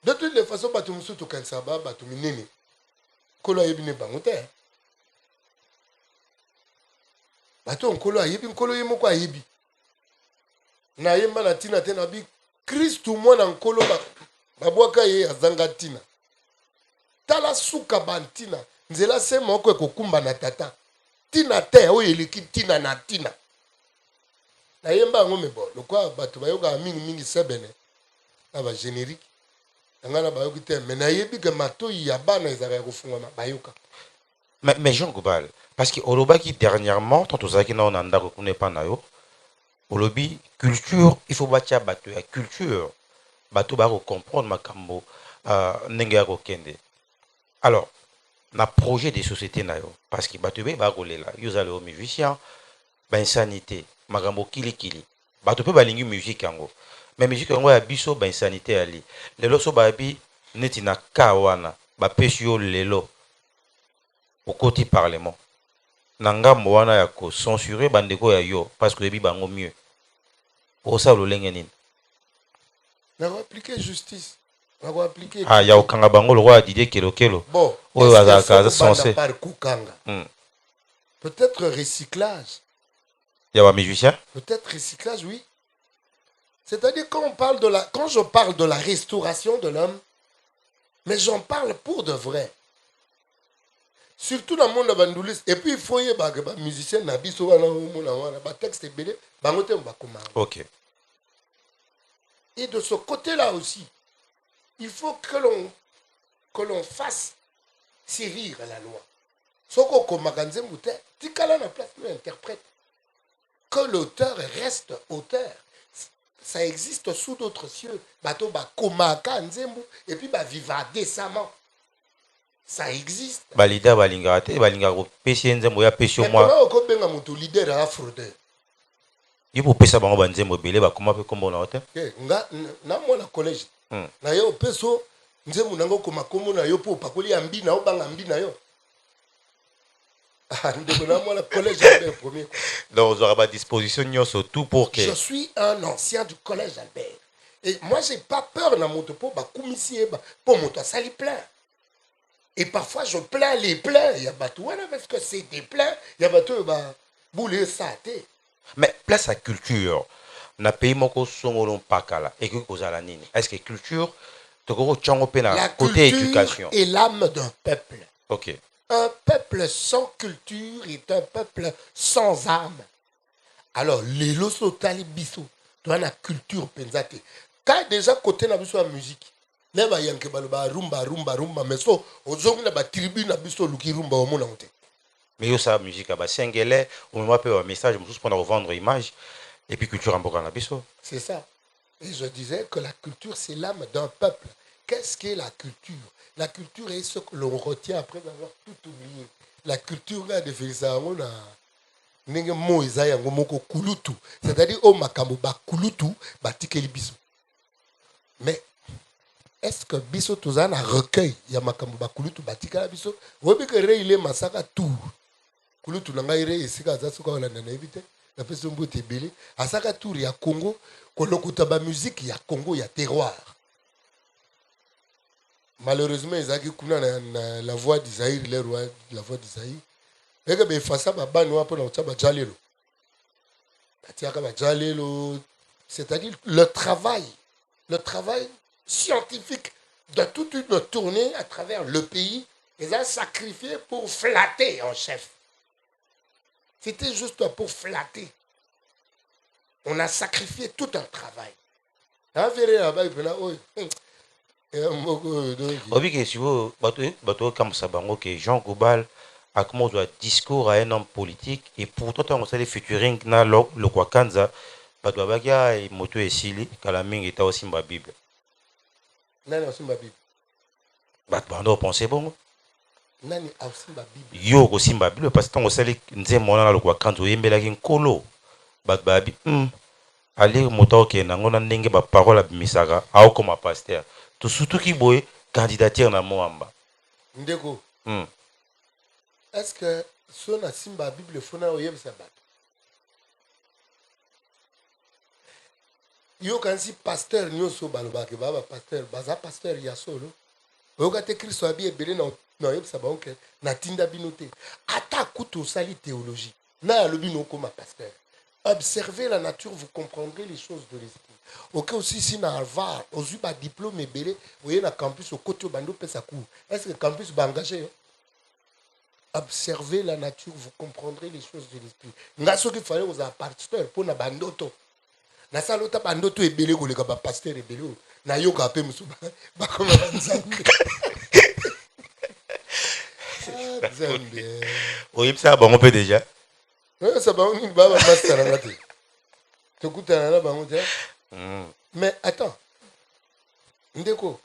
de toutes les façons, tu me souhaite aucun sabbat, tu me nene. Kolo yebine bangote. Bato kolo yebi kolo yemo kwa yebi. Na yemba na tina tena bi Christ moi na kolo ba babwaka ye azanga tina. Tala suka bantina. Nzela se moko ekokumba na tata. Tina te o eleki tina na tina. Na yemba ngome bo. Lokwa bato bayoka mingi sebene. Na ba générique. Ngana bayoki te mais na yebi ke mato ya bana ezaka kofunga bayoka. Mais Jean Goubal parce que olobaki dernièrement tant ozaki na onanda ko kune pa na yo. Olobi culture il faut batia bato ya culture. Bato ba ko comprendre makambo ndenge ya kokende. Alors na projet de société na yo parce que bato be ba kolela yo za le musicien ba insanité makambo kili bato pe balingi musique yango mais musique yango ya biso ba insanité ali lelo so ba bi neti na kawana ba pesi yo lelo au côté parlement na ngambo wana ya ko censurer bandeko ya yo parce que bi bango mieux pour ça lolenge nini na appliquer justice na ko appliquer ah ya okanga bango lo roi Didier Kelokelo bon oyo azaka censé peut-être recyclage il y a un musicien peut-être recyclage oui c'est-à-dire quand je parle de la restauration de l'homme mais j'en parle pour de vrai surtout dans le monde bandoulis et puis il faut y ba musicien na biso wana ba texte belé bangote ba koma OK et de ce côté-là aussi il faut que l'on fasse sévir la loi. Soko komakanze mute, tikala na place nous interprète. Que l'auteur reste auteur. Ça existe sous d'autres cieux. Bato ba komaka nzembu et puis ba vivra décemment. Ça existe. Balida balingate, balinga ko pesi nzembo ya pesi moi. Comment oko benga mutu leader à fraudeur. Il faut pesa bango banzembo belé ba comment kombo na hote. Nga na mwana collège. Na yo peso nzembo nango koma kombo na yo po pakoli ya mbi na yo banga mbi na yo. Donc, vous aurez à disposition surtout pour que... Je suis un ancien du collège Albert. Et moi, je n'ai pas peur dans mon topo, pour mon toit, ça les plaint. Et parfois, je plains les plaints. Il y a bateau, parce que c'est des plaints. Il y a bateau, bouler ça. Mais place à culture. Na pays moko songolon pakala et que kozala nini. Est-ce que culture to ko chango pe na côté éducation est l'âme d'un peuple. OK. Un peuple sans culture est un peuple sans âme. Alors, les loso tali biso, tu as la culture penzate. Quand déjà côté na biso la musique, ne ba yanke ba rumba mais so ozongi na ba tribu na biso luki rumba o mona monte. Mais yo sa musique ba sengele, on m'a fait un message juste pour vendre image et puis culture en boka na biso. C'est ça. Et je disais que la culture c'est l'âme d'un peuple. Qu'est-ce qu'est la culture? La culture est ce que l'on retient après avoir tout oublié. La culture a des on a nenge mo izaya ngomoko kulutu. C'est-à-dire au makambo ba kulutu ba tikeli biso. Mais est-ce que biso tozana recueil ya makambo ba kulutu ba tikala biso? Wobi que re ile masaka tout. Kulutu nanga ire esika za suka wala na éviter. La personne bote belé asaka tour ya Congo ko lokuta ba musique ya Congo ya terroir. Malheureusement, ils ont la voix d'Isaïe, les rois, la voix d'Isaïe. Et que ben face à Babano pour l'autre Bajalelo. C'est-à-dire le travail scientifique de toute une tournée à travers le pays, ils ont sacrifié pour flatter en chef. C'était juste pour flatter. On a sacrifié tout un travail. Obi que si vous bateau comme ça bango que Jean Goubal a commencé un discours à un homme politique et pourtant on sait les featuring na le Kwakanza bateau bagia et moto et sili kalaming était aussi ma Bible. Nani aussi ma Bible. Bateau bando penser bon. Nani aussi ma Bible. Yo aussi ma Bible parce que on sait les nzembo na le Kwakanza yembela kinkolo bateau babi aller moto ke nangona ndenge ba parole bimisaka au comme pasteur. Tout surtout qui boye candidature na Moamba. Ndeko. Est-ce que son a simba Bible fona oyem sabat? Yo kan si pasteur nyoso baloba ke baba pasteur baza pasteur ya solo. Yo ka te Christ abi ebele na oyem sabat onke na tinda binote. Ata kuto sali théologie. Na lobi no koma pasteur. Observez la nature, vous comprendrez les choses de l'esprit. Ok, aussi, si na Harvard, aux yeux de diplôme belé, vous voyez, na campus au côté de Bando Pesakou. Est-ce que le campus va engager? Observez la nature, vous comprendrez les choses de l'esprit. Nga ce qu'il fallait aux pasteur pour na bandoto. Na salota bandoto et belé, le gaba pasteur et belé. Na yoka ape musuba. Ba comme Nzambe. Oui, ça bon on peut déjà. Ça va, on va master en raté. Tu coûtes un là, mais attends. Ndeko.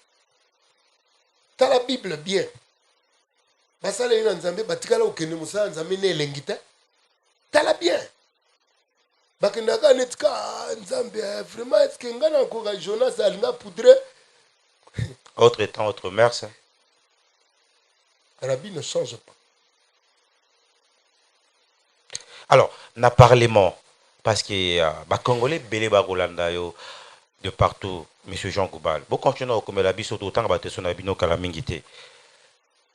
T'as la Bible bien. Basala ina nzambe batikala okene musa nzambe ne lengita. T'as la bien. Bakendaka netka nzambe vraiment est-ce que ngana encore Jonas alinga poudre. Autre temps, autre mœurs. Rabbi ne change pas. Alors, na parlement, parce que les Congolais belé bagolanda yo de partout, Monsieur Jean Goubal. Bon, continuons comme la biso autant que son abino kalamingité.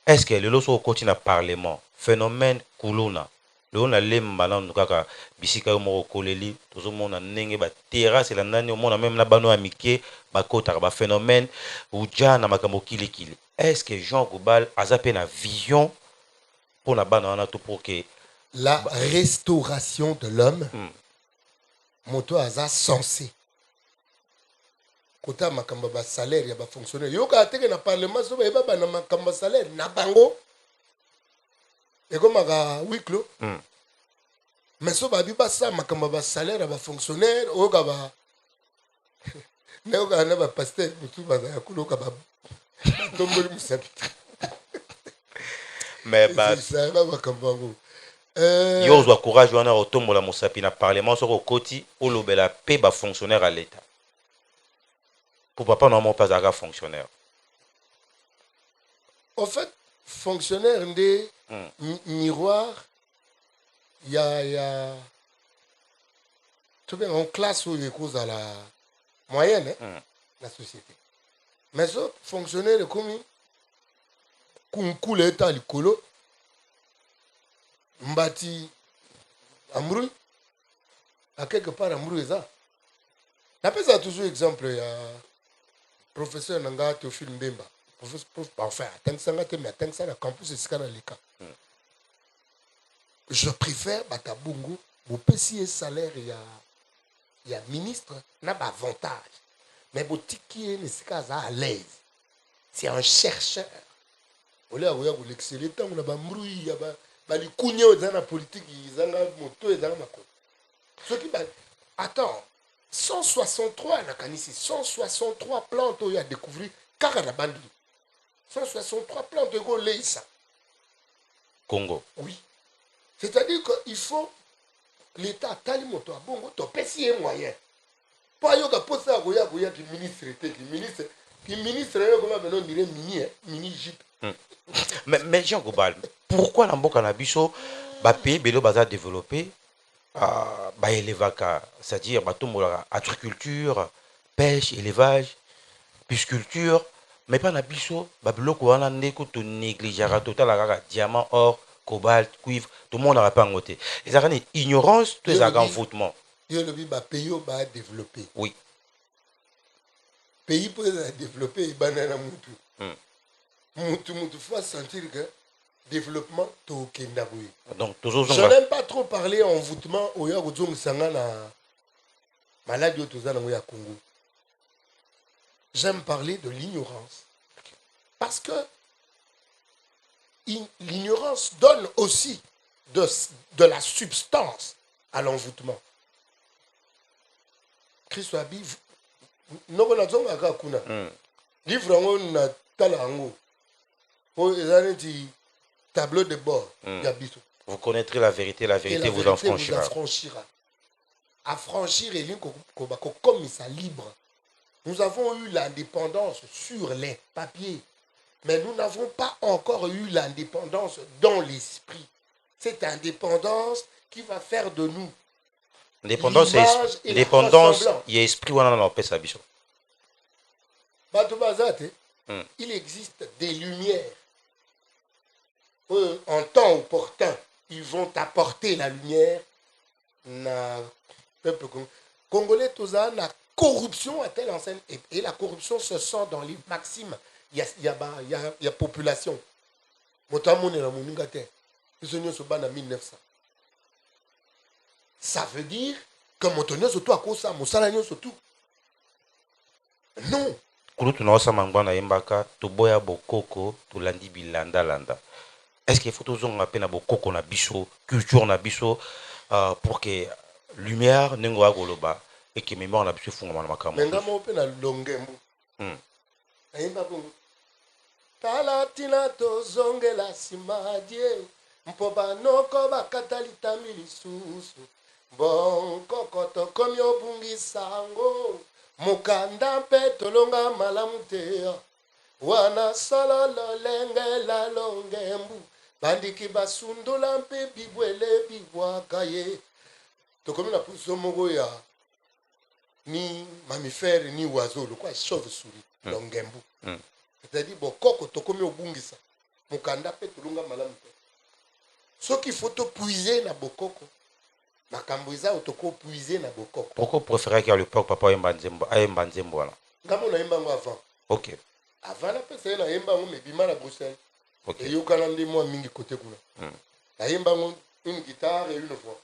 Est-ce que le loso continue à parlement, phénomène kuluna, le on a lem balan nous kaka bisika yo moko koleli, tout le monde a nenge ba terrasse la nani au monde même na bano amitié, ba kota ba phénomène ou ja na makambo kili kili. Est-ce que Jean Goubal a zappé na vision pour na bana na tout pour que la restauration de l'homme, moto aza censé. Kota makamba ba salaire ya ba fonctionnaire. Yo ka teke na parlement so ba ba na makamba salaire na bango ekomaka huis clos mais so babi basa makambo basalaire ya bafonctionnaire oyoka ba nayokaa na bapaster motu bazala koloka batomboli mosapi mais makambo yango yo ozwa courage wana otombola mosapi na parlement soko okoti olobela mpe bafonctionnaire à l'état pour papa normalement pas azalaka fonctionnaire en fait fonctionnaire nde miroir ya tobenga en classe oyo ekozala moyenne la société mais so fonctionnaire ekomi kunkula eta likolo mbati amrui à quelque part amrui eza napesa toujours exemple ya professeur nanga Théophile Mbemba enfin atangisanga te mais atangisa na campus esika na leka je préfère batabungu bopesi ye salaire ya ministre na bavantage mais botiki ye nesika aza à l'aise c'est un chercheur ole akoya kolexele ntango na bambrui ya balikunya oyo eza na politike ezanga moto ezanga makolo soki attends 163 nakanisi 163 plantes oyo adécouvrir kaka na bandi 163 plantes ekoleisa Congo. Oui. C'est-à-dire qu'il faut l'État tali moto a bongo topesi ye moyen. Pas yoka posa goya ki ministre était qui ministre yo comme maintenant dire mini jeep. Mais Jean Gobal, pourquoi na mboka na biso ba pays belo baza développer ba élevaka, c'est-à-dire ba tombola agriculture, pêche, élevage, pisciculture, mais pas na biso ba biloko wana ndeko to négligeara total la diamant, or, cobalt, cuivre, tout le monde n'a pas noté. Et ça une ignorance, tout ça en foutement. Yo le ba pays ba développer. Oui. Pays pour développer banana mutu. Mutu faut sentir que développement to kendaboui. Donc toujours je n'aime pas trop parler envoûtement au ya kozong sanga na maladie otozana ya Congo. J'aime parler de l'ignorance. Parce que l'ignorance donne aussi de la substance à l'envoûtement. Christ soit biv. Noko na zonga ka kuna. Livre ngo na tala ngo. Po ezaneti tableau de bord ya biso. Vous connaîtrez la vérité vous affranchira. Affranchir et comme ça libre. Nous avons eu l'indépendance sur les papiers, mais nous n'avons pas encore eu l'indépendance dans l'esprit. Cette indépendance qui va faire de nous l'indépendance, il y a esprit ou non pas ça. Il existe des lumières. En temps opportun, ils vont apporter la lumière. Peuple congolais, tout ça, la corruption à telle enseigne. Et la corruption se sent dans les maximes. Il y a population. Ça veut dire que Motonio surtout à cause ça, Mosalanio surtout. Non. Est-ce qu'il faut toujours un peu bokoko na biso, culture na biso pour que lumière n'engwa goloba et que mémoire na biso funga makambo. Menga mo pe na longembu. Ayimba bongo. Talatina to zongela simadie. Mpoba noko bakatalita milisusu. Bon kokoto komi obungi sango. Mukanda mpe tolonga malamu te. Wana sala lolenge la longembu. Bandiki basundula mpe bibwele bibwaka ye. Tokomi na puso mogo ya ni mammifère ni oiseau, le quoi chauve-souris, longembu. C'est-à-dire bokoko tokomi obungisa. Mukanda mpe tolonga malamu te. Ce qu'il faut te puiser na bokoko. Makambo eza otoko puiser na bokoko. Pourquoi préférer qu'à l'époque papa yemba nzembo wana? Ngamo na yemba ngo avant. OK. Avant la pesa na yemba ngo mebima na Bruxelles. OK. Et yokana ndi moi mingi côté kuna. Na yemba ngo une guitare et une voix.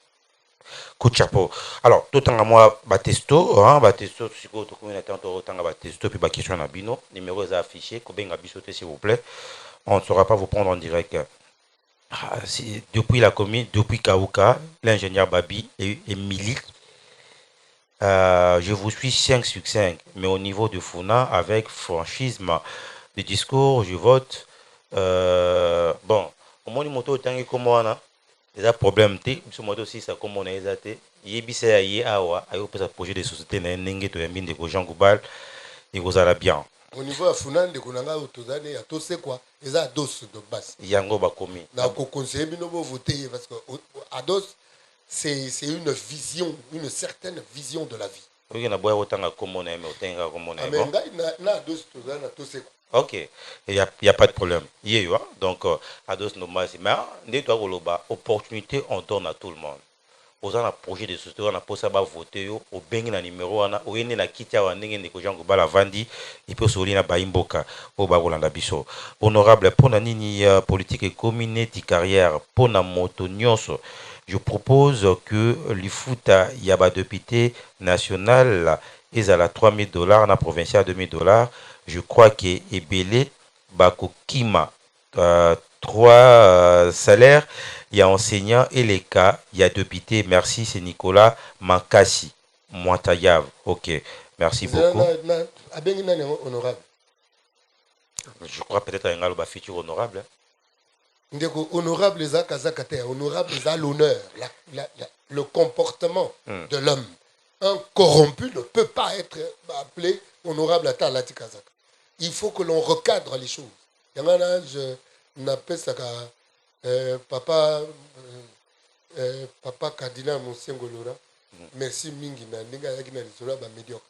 Coup de chapeau. Alors, tout en moi Batesto, Batesto siko to komina tanto tanga Batesto puis ba question na bino, numéro est affiché, ko benga bisoté s'il vous plaît. On ne saura pas vous prendre en direct. Depuis la commune, depuis Kaouka, l'ingénieur Babi et Emily, je vous suis 5 sur 5, mais au niveau de Funa, avec franchisme de discours, je vote. Bon, au moins, moto tant que comme on a des problèmes, ce moto aussi, ça comme on a été. Yebisa aye awa, ayo pesa projet de société na nenge to yambinde ko Jean Goubal, et vous allez bien. Au niveau de Funa, de Konanga Otozane, à tout c'est quoi? Ils ont dos de base. Yango Bakomi. Na ko conseiller bino voter parce que Ados c'est une vision, une certaine vision de la vie. Oui, na boya otanga comme on aime, otanga comme on aime. Mais na Ados Tozane, à tout c'est quoi? Ok, il y a pas de problème. Donc Ados normal, mais ne doit goloba opportunité on donne à tout le monde. Aux un projet de société, on a posé à voter au bengi na numéro ana au yene na kitia wa ndenge ndeko Jean Goubal vandi et puis soli na baimboka au bagolanda biso. Honorable pona nini politique et communauté carrière pona moto nyonso. Je propose que l'IFUTA yaba député national est à la $3,000 na provincial $2,000. Je crois que Ebele Bako Kima 3 salaires, il y a enseignant et les cas, il y a député. Merci, c'est Nicolas Mankassi, Moitayav. Ok, merci beaucoup. Honorable. Je crois peut-être un gars futur honorable. Honorable les Akazakate, honorable les l'honneur, le comportement de l'homme. Un corrompu ne peut pas être appelé honorable à Talati Kazak. Il faut que l'on recadre les choses. Je n'appelle ça papa Cardinal Monsiengolora. Merci Mingi na médiocre.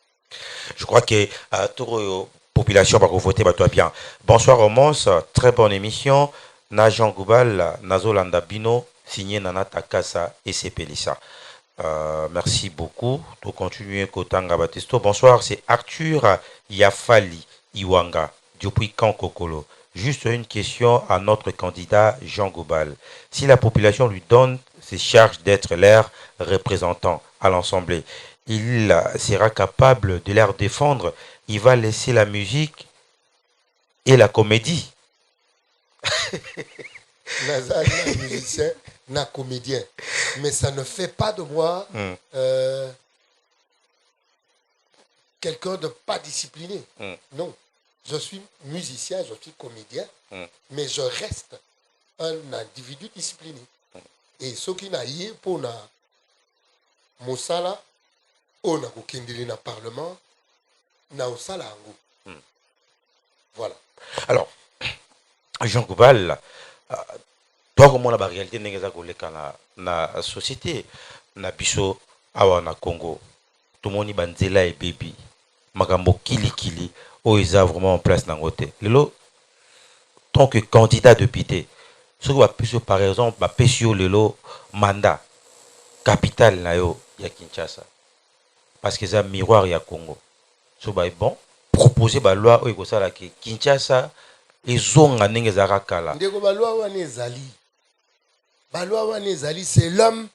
Je crois que toute population va voter toi bien. Bonsoir Romance, très bonne émission. Na Jean Goubal, Nazolanda Bino, signé Nana Takasa et Sepelissa. Merci beaucoup. Pour continuer Kotanga Batisto. Bonsoir, c'est Arthur Yafali Iwanga, depuis Kankokolo. Juste une question à notre candidat Jean Goubal. Si la population lui donne ses charges d'être leur représentant à l'Assemblée, il sera capable de leur défendre. Il va laisser la musique et la comédie. musicien, na comédien. Mais ça ne fait pas de moi quelqu'un de pas discipliné. Non. Je suis musicien, je suis comédien, mais je reste un individu discipliné. Et ce qui n'a eu pour Moussala, on a kokendeli na parlement, na osala ango. Voilà. Alors, Jean Goubal, toi comment la réalité n'est pas na société, na biso awa na Congo, tout le monde banzela et baby, magambo kili. Oh, ils ont vraiment en place dans le côté. Tant que candidat député, ce qui va plus par exemple, va pécio le mandat capital na yo ya Kinshasa, parce que c'est un miroir ya Congo. Ce qui est bon, proposer la loi où il ça que Kinshasa et zonga nenge zarakala. Ndeko ba loi wane zali, c'est l'homme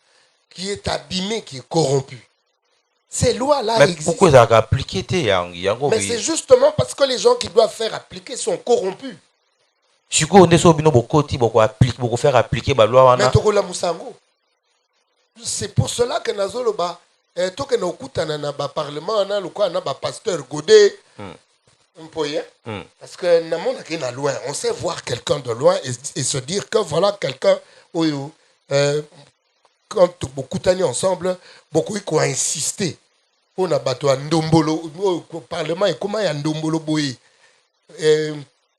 qui est abîmé, qui est corrompu. Ces lois-là mais existent. Pourquoi ça a appliqué Mais c'est justement parce que les gens qui doivent faire appliquer sont corrompus. Si on est sur bino bokoti boko faire appliquer ba loi wana. Mais tokola musango. C'est pour cela que nazoloba toke na okutana na ba parlement na lokwa na ba pasteur Godé. Mpoye. Parce que na monde qui est loin, on sait voir quelqu'un de loin et se dire que voilà quelqu'un oyo quand beaucoup d'années ensemble, beaucoup ils ont insisté. On a battu un ndombolo au parlement et comment il y a un ndombolo boy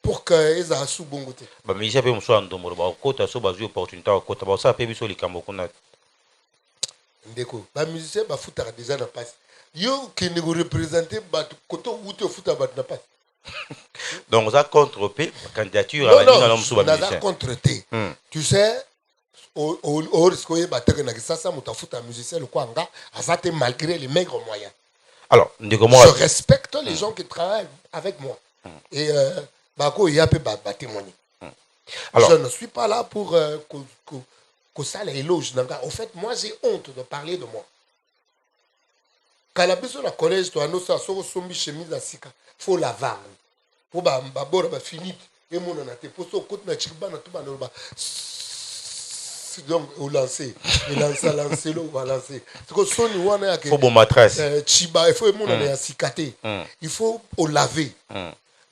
pour que ils aient sous bon côté. Bah mais j'ai pas me soit ndombolo ba côté so ba opportunité au côté ba ça peut biso likambo kuna. Ndeko, ba musicien ba futa déjà na passe. Yo qui ne représenter ba côté où te futa ba na passe. Donc ça contre P candidature à la l'homme sous ba musicien. Non, contre T. Tu sais au risque de ça mutafuta musicien le kwanga azate malgré les maigres moyens. Alors, je respecte les gens qui travaillent avec moi et bako y a peu témoigner. Je ne suis pas là pour que ça les éloge. En fait, moi j'ai honte de parler de moi. Quand la personne à collège toi nous ça sombi chemise à sika faut la vendre pour ba bora ba fini et mon na te poso côté na chikba na tout ba donc au lancer lancer l'eau va lancer c'est que son wana faut bon matresse chiba il faut mon ya sikate il faut au laver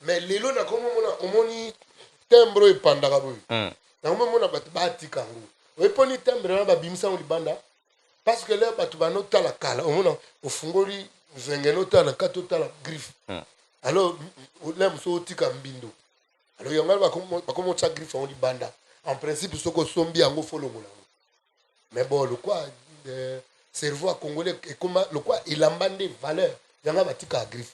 mais lelo na comme on omoni tembro e pandaka boy na comme on ba batika ngo we poni tembro na ba bimisa on libanda parce que là batu bano tala kala omona ofungoli zengeno tala kato tala griffe alors là muso tika mbindo alors yango ba comme ça griffe on libanda en principe ce que sombi yango folongola mais bon le quoi cerveau congolais et comment le quoi il a des valeurs yango batika griffe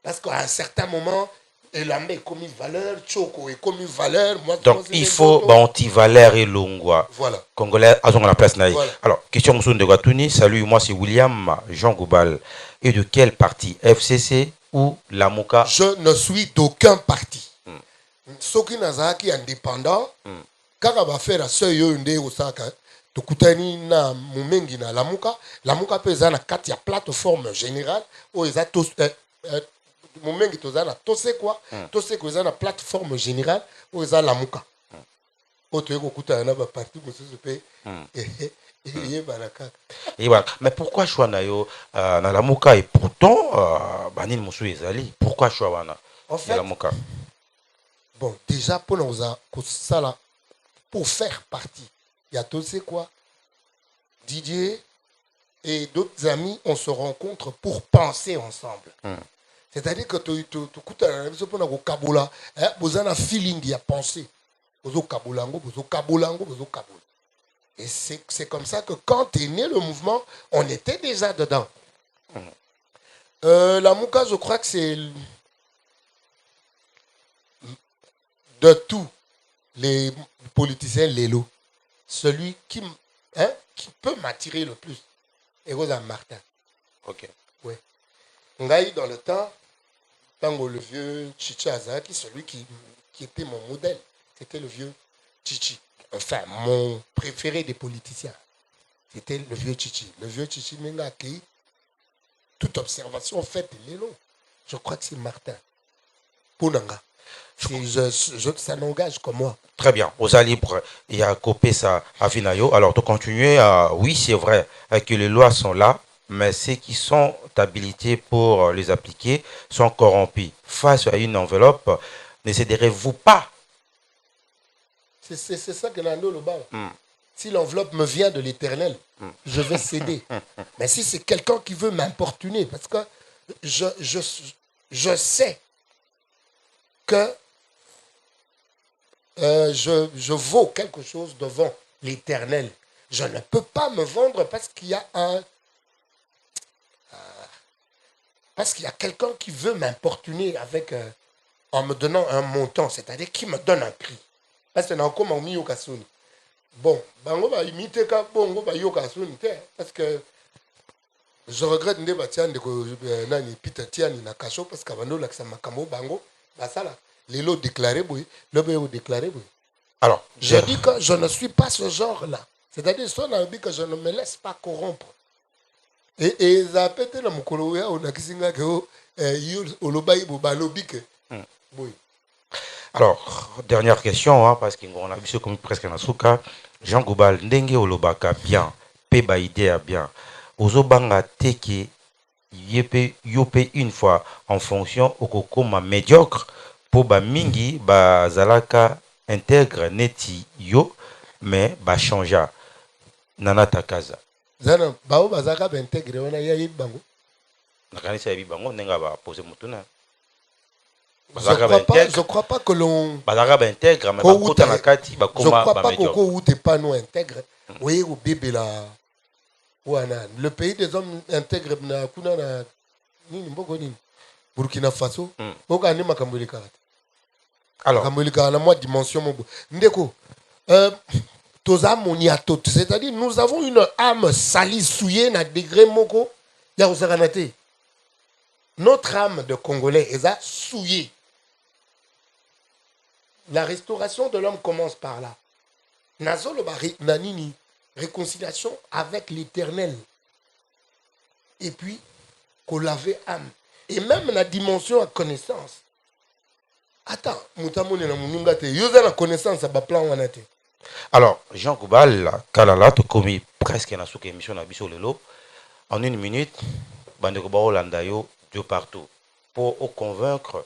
parce qu'à un certain moment il a mis comme une valeur choco et comme une valeur moi donc il faut anti-valeur et longwa voilà congolais à la place naï voilà. Alors question monsieur de Gatuni salut moi c'est William Jean Goubal et de quel parti FCC ou Lamuka je ne suis d'aucun parti soki nazaki indépendant kaka ba faire ça yo ndé osaka tokutani na mumengi na Lamuka peza na kati ya plateforme générale o eza tous mumengi tozana tose quoi tose ko eza na plateforme générale o eza Lamuka o to eko kutana na ba parti mosusu pe et baraka et voilà mais pourquoi choix na yo na Lamuka et pourtant banini mosu ezali pourquoi choix wana en fait Lamuka bon déjà pour nous ça pour faire partie il y a tout c'est quoi Didier et d'autres amis on se rencontre pour penser ensemble c'est-à-dire que tu écoutes la raison pour nous kabola vous avez un feeling il y a pensé vous kabolango et c'est comme ça que quand est né le mouvement on était déjà dedans Lamuka je crois que c'est de tous les politiciens lélo, celui qui peut m'attirer le plus, c'est Rosa Martin. Ok. Oui. Ngaï dans le temps, Tango le vieux Chichi Azaki, celui qui était mon modèle, c'était le vieux Chichi. Enfin, mon préféré des politiciens, c'était le vieux Chichi. Le vieux Chichi Menga qui, toute observation faite de lélo, je crois que c'est Martin. Pounanga. Ça n'engage que moi. Très bien. Aux libre, il y a copé ça à Vinayo. Alors, de continuer, oui, c'est vrai que les lois sont là, mais ceux qui sont habilités pour les appliquer sont corrompus. Face à une enveloppe, ne céderez-vous pas? C'est ça que Nando le bas. Si l'enveloppe me vient de l'Éternel, je vais céder. Mais si c'est quelqu'un qui veut m'importuner, parce que je sais que je vaux quelque chose devant l'Éternel. Je ne peux pas me vendre parce qu'il y a quelqu'un qui veut m'importuner avec en me donnant un montant, c'est-à-dire qui me donne un prix. Parce que comme on mis au kasuni. Bon, bango va imiter ka bongo ba yo kasuni parce que je regrette ndé ba tiande ko nani Peter Tiani na kasho parce que bando la sama kamo bango ba sala. Les lots déclarés, oui. Le BO déclaré, oui. Alors, je dis que je ne suis pas ce genre-là. C'est-à-dire, son avis que je ne me laisse pas corrompre. Et ça peut être le mukoloya on a kisinga que oui. Alors, dernière question, hein, parce qu'on a vu ce comme presque un souka. Jean Goubal, ndenge olobaka bien, peba idée bien. Ozobanga teke yope une fois en fonction au kokoma médiocre. Po ba mingi ba zalaka intègre neti yo mais ba changea nana takaza zana ba zalaka ba intègre wana ya yibango nakanisa ya bibango nenga ba poser mutuna je crois pas que l'on ba zalaka ba intègre mais ba kota na kati ba koma ba médiocre je crois pas que ou pas non intègre oui au bébé là wana le pays des hommes intègres na kuna na nini mboko nini Burkina Faso boka ni makambuli karate. Alors, la dimension ndeko toza moniato, c'est-à-dire nous avons une âme salie souillée na degré moko ya osaranate. Notre âme de Congolais est souillée. La restauration de l'homme commence par là. Nazolo bari nanini réconciliation avec l'Éternel. Et puis qu'on laver âme. Et même la dimension à connaissance. Attends, mutamone na muninga te. Yoza na connaissance à ba plan wana te. Alors, Jean Koubal, Kalala, tu commis presque une émission à Bisso Lelo. En 1 minute, Bandeko Bao Landayo, Dieu partout. Pour convaincre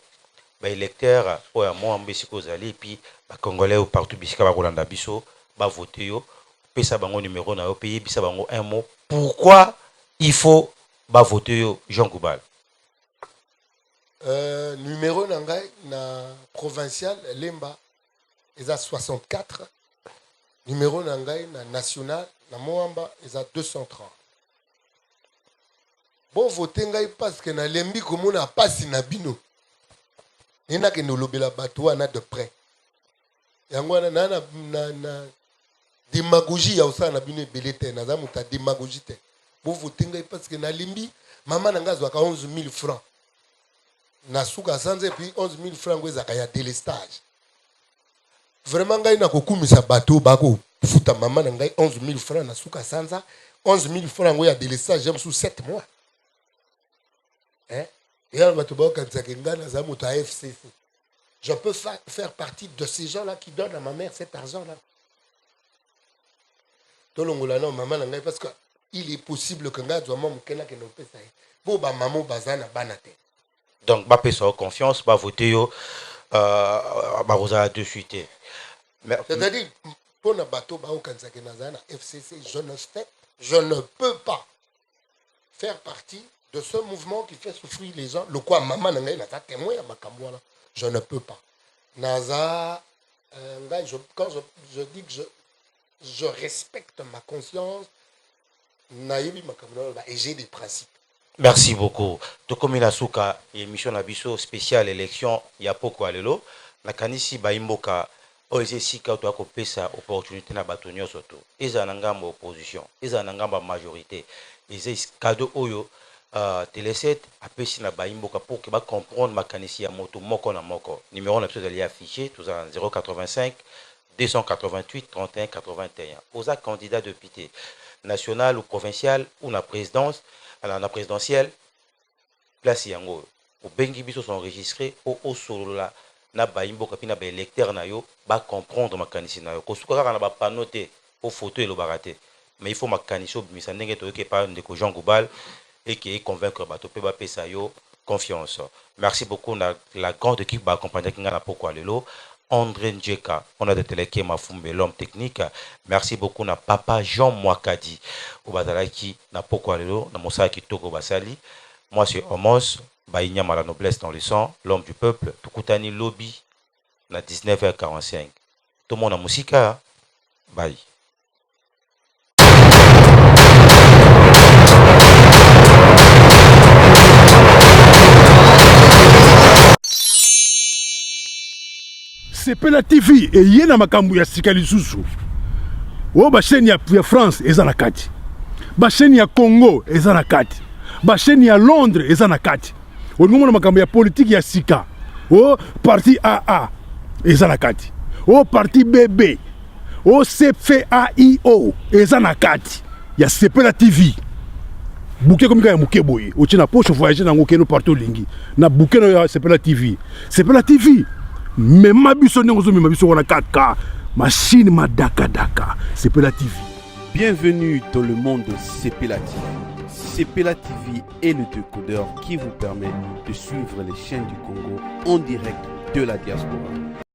les électeurs, pour moi, et puis les Congolais partout, Bisika Bagolanda Bisso, va voter, yo, pesa bango numéro na yo, payer bisa bango un mot. Pourquoi il faut voter yo, Jean Koubal? Numéro nangai na provincial Lemba, ils a 64. Numéro nangai na national na Moamba, ils a 230. Bon voter ngai parce que na lembi comme na passe na bino. Nina ke no lobela bato na de près. Yango na démagogie ya usa na bino belete na zamu ta démagogie te. Bon voter ngai parce que na lembi maman nanga zwaka 11 000 francs. Na suka sanze et puis 11 000 francs ngweza ya délestage. Vraiment ngai na kokumisa bato bako futa maman ngai 11 000 francs na suka sanza 11 000 francs ngoya délestage j'aime sous 7 mois. Hein? Et alors, je peux faire partie de ces gens-là qui donnent à ma mère cet argent-là. Parce qu'il est possible que donc, bah, personne confiance, bah, voter, bah, vous avez de suite. C'est-à-dire, pour le bateau, FCC, je ne peux pas faire partie de ce mouvement qui fait souffrir les gens. Le quoi, maman, je ne peux pas. Naza, quand je dis que je respecte ma conscience, et j'ai des principes. Merci beaucoup. Tokomi Nasuka, émission Nabiso spéciale élection, Yapoko Alelo, Nakanisi Baimboka, OSC Kauto Akopesa, opportunité na batonio soto. Eza nangamba opposition, eza nangamba majorité, eza cadeau oyo. Télé7 apesi na baimboka pour que ba comprendre makanisi ya moto moko na moko. Numéro na peut affiché tous en 085 288 31 81. Aux candidats de député national ou provincial ou na présidence, la présidentielle place yango. Au bengi biso sont enregistrés au solo la na baimboka pina ba électeur na yo ba comprendre makanisi na yo. Ko suka na ba panoter au photo et le baraté. Mais il faut makanisi obimisa ndenge to ke pa ndeko Jean Koubal et qui est convaincre bato pe ba pesa yo confiance. Merci beaucoup na la grande équipe ba accompagner kinga na poko alelo. André Njeka, on a de Teleke Mafumbe, l'homme technique. Merci beaucoup na papa Jean Mwakadi au Bazalaki na poko alelo na Moussa Kitoko Basali. Moi c'est Homos Baïnyama la noblesse dans le sang, l'homme du peuple. Tukutani lobby na 19h45. Tout le monde a musika. Bye. Sepela TV et yena makambu ya sikali susu. O ba chaîne ya France eza na kati. Ba chaîne ya Congo eza na kati. Ba chaîne ya Londres eza na kati. O ngomona makambu ya politique ya sika. O parti AA eza na kati. O parti BB. O CFAIO eza na kati. Ya Sepela TV. Bouquet comme ya muke boye. O tina poche voyager na ngokeno partout lingi. Na bouquet na Sepela TV. Sepela TV. Mais ma biso n'engozo mais ma biso wana 4K machine madaka daka Sepela TV. Bienvenue dans le monde de Sepela TV. Sepela TV est le décodeur qui vous permet de suivre les chaînes du Congo en direct de la diaspora.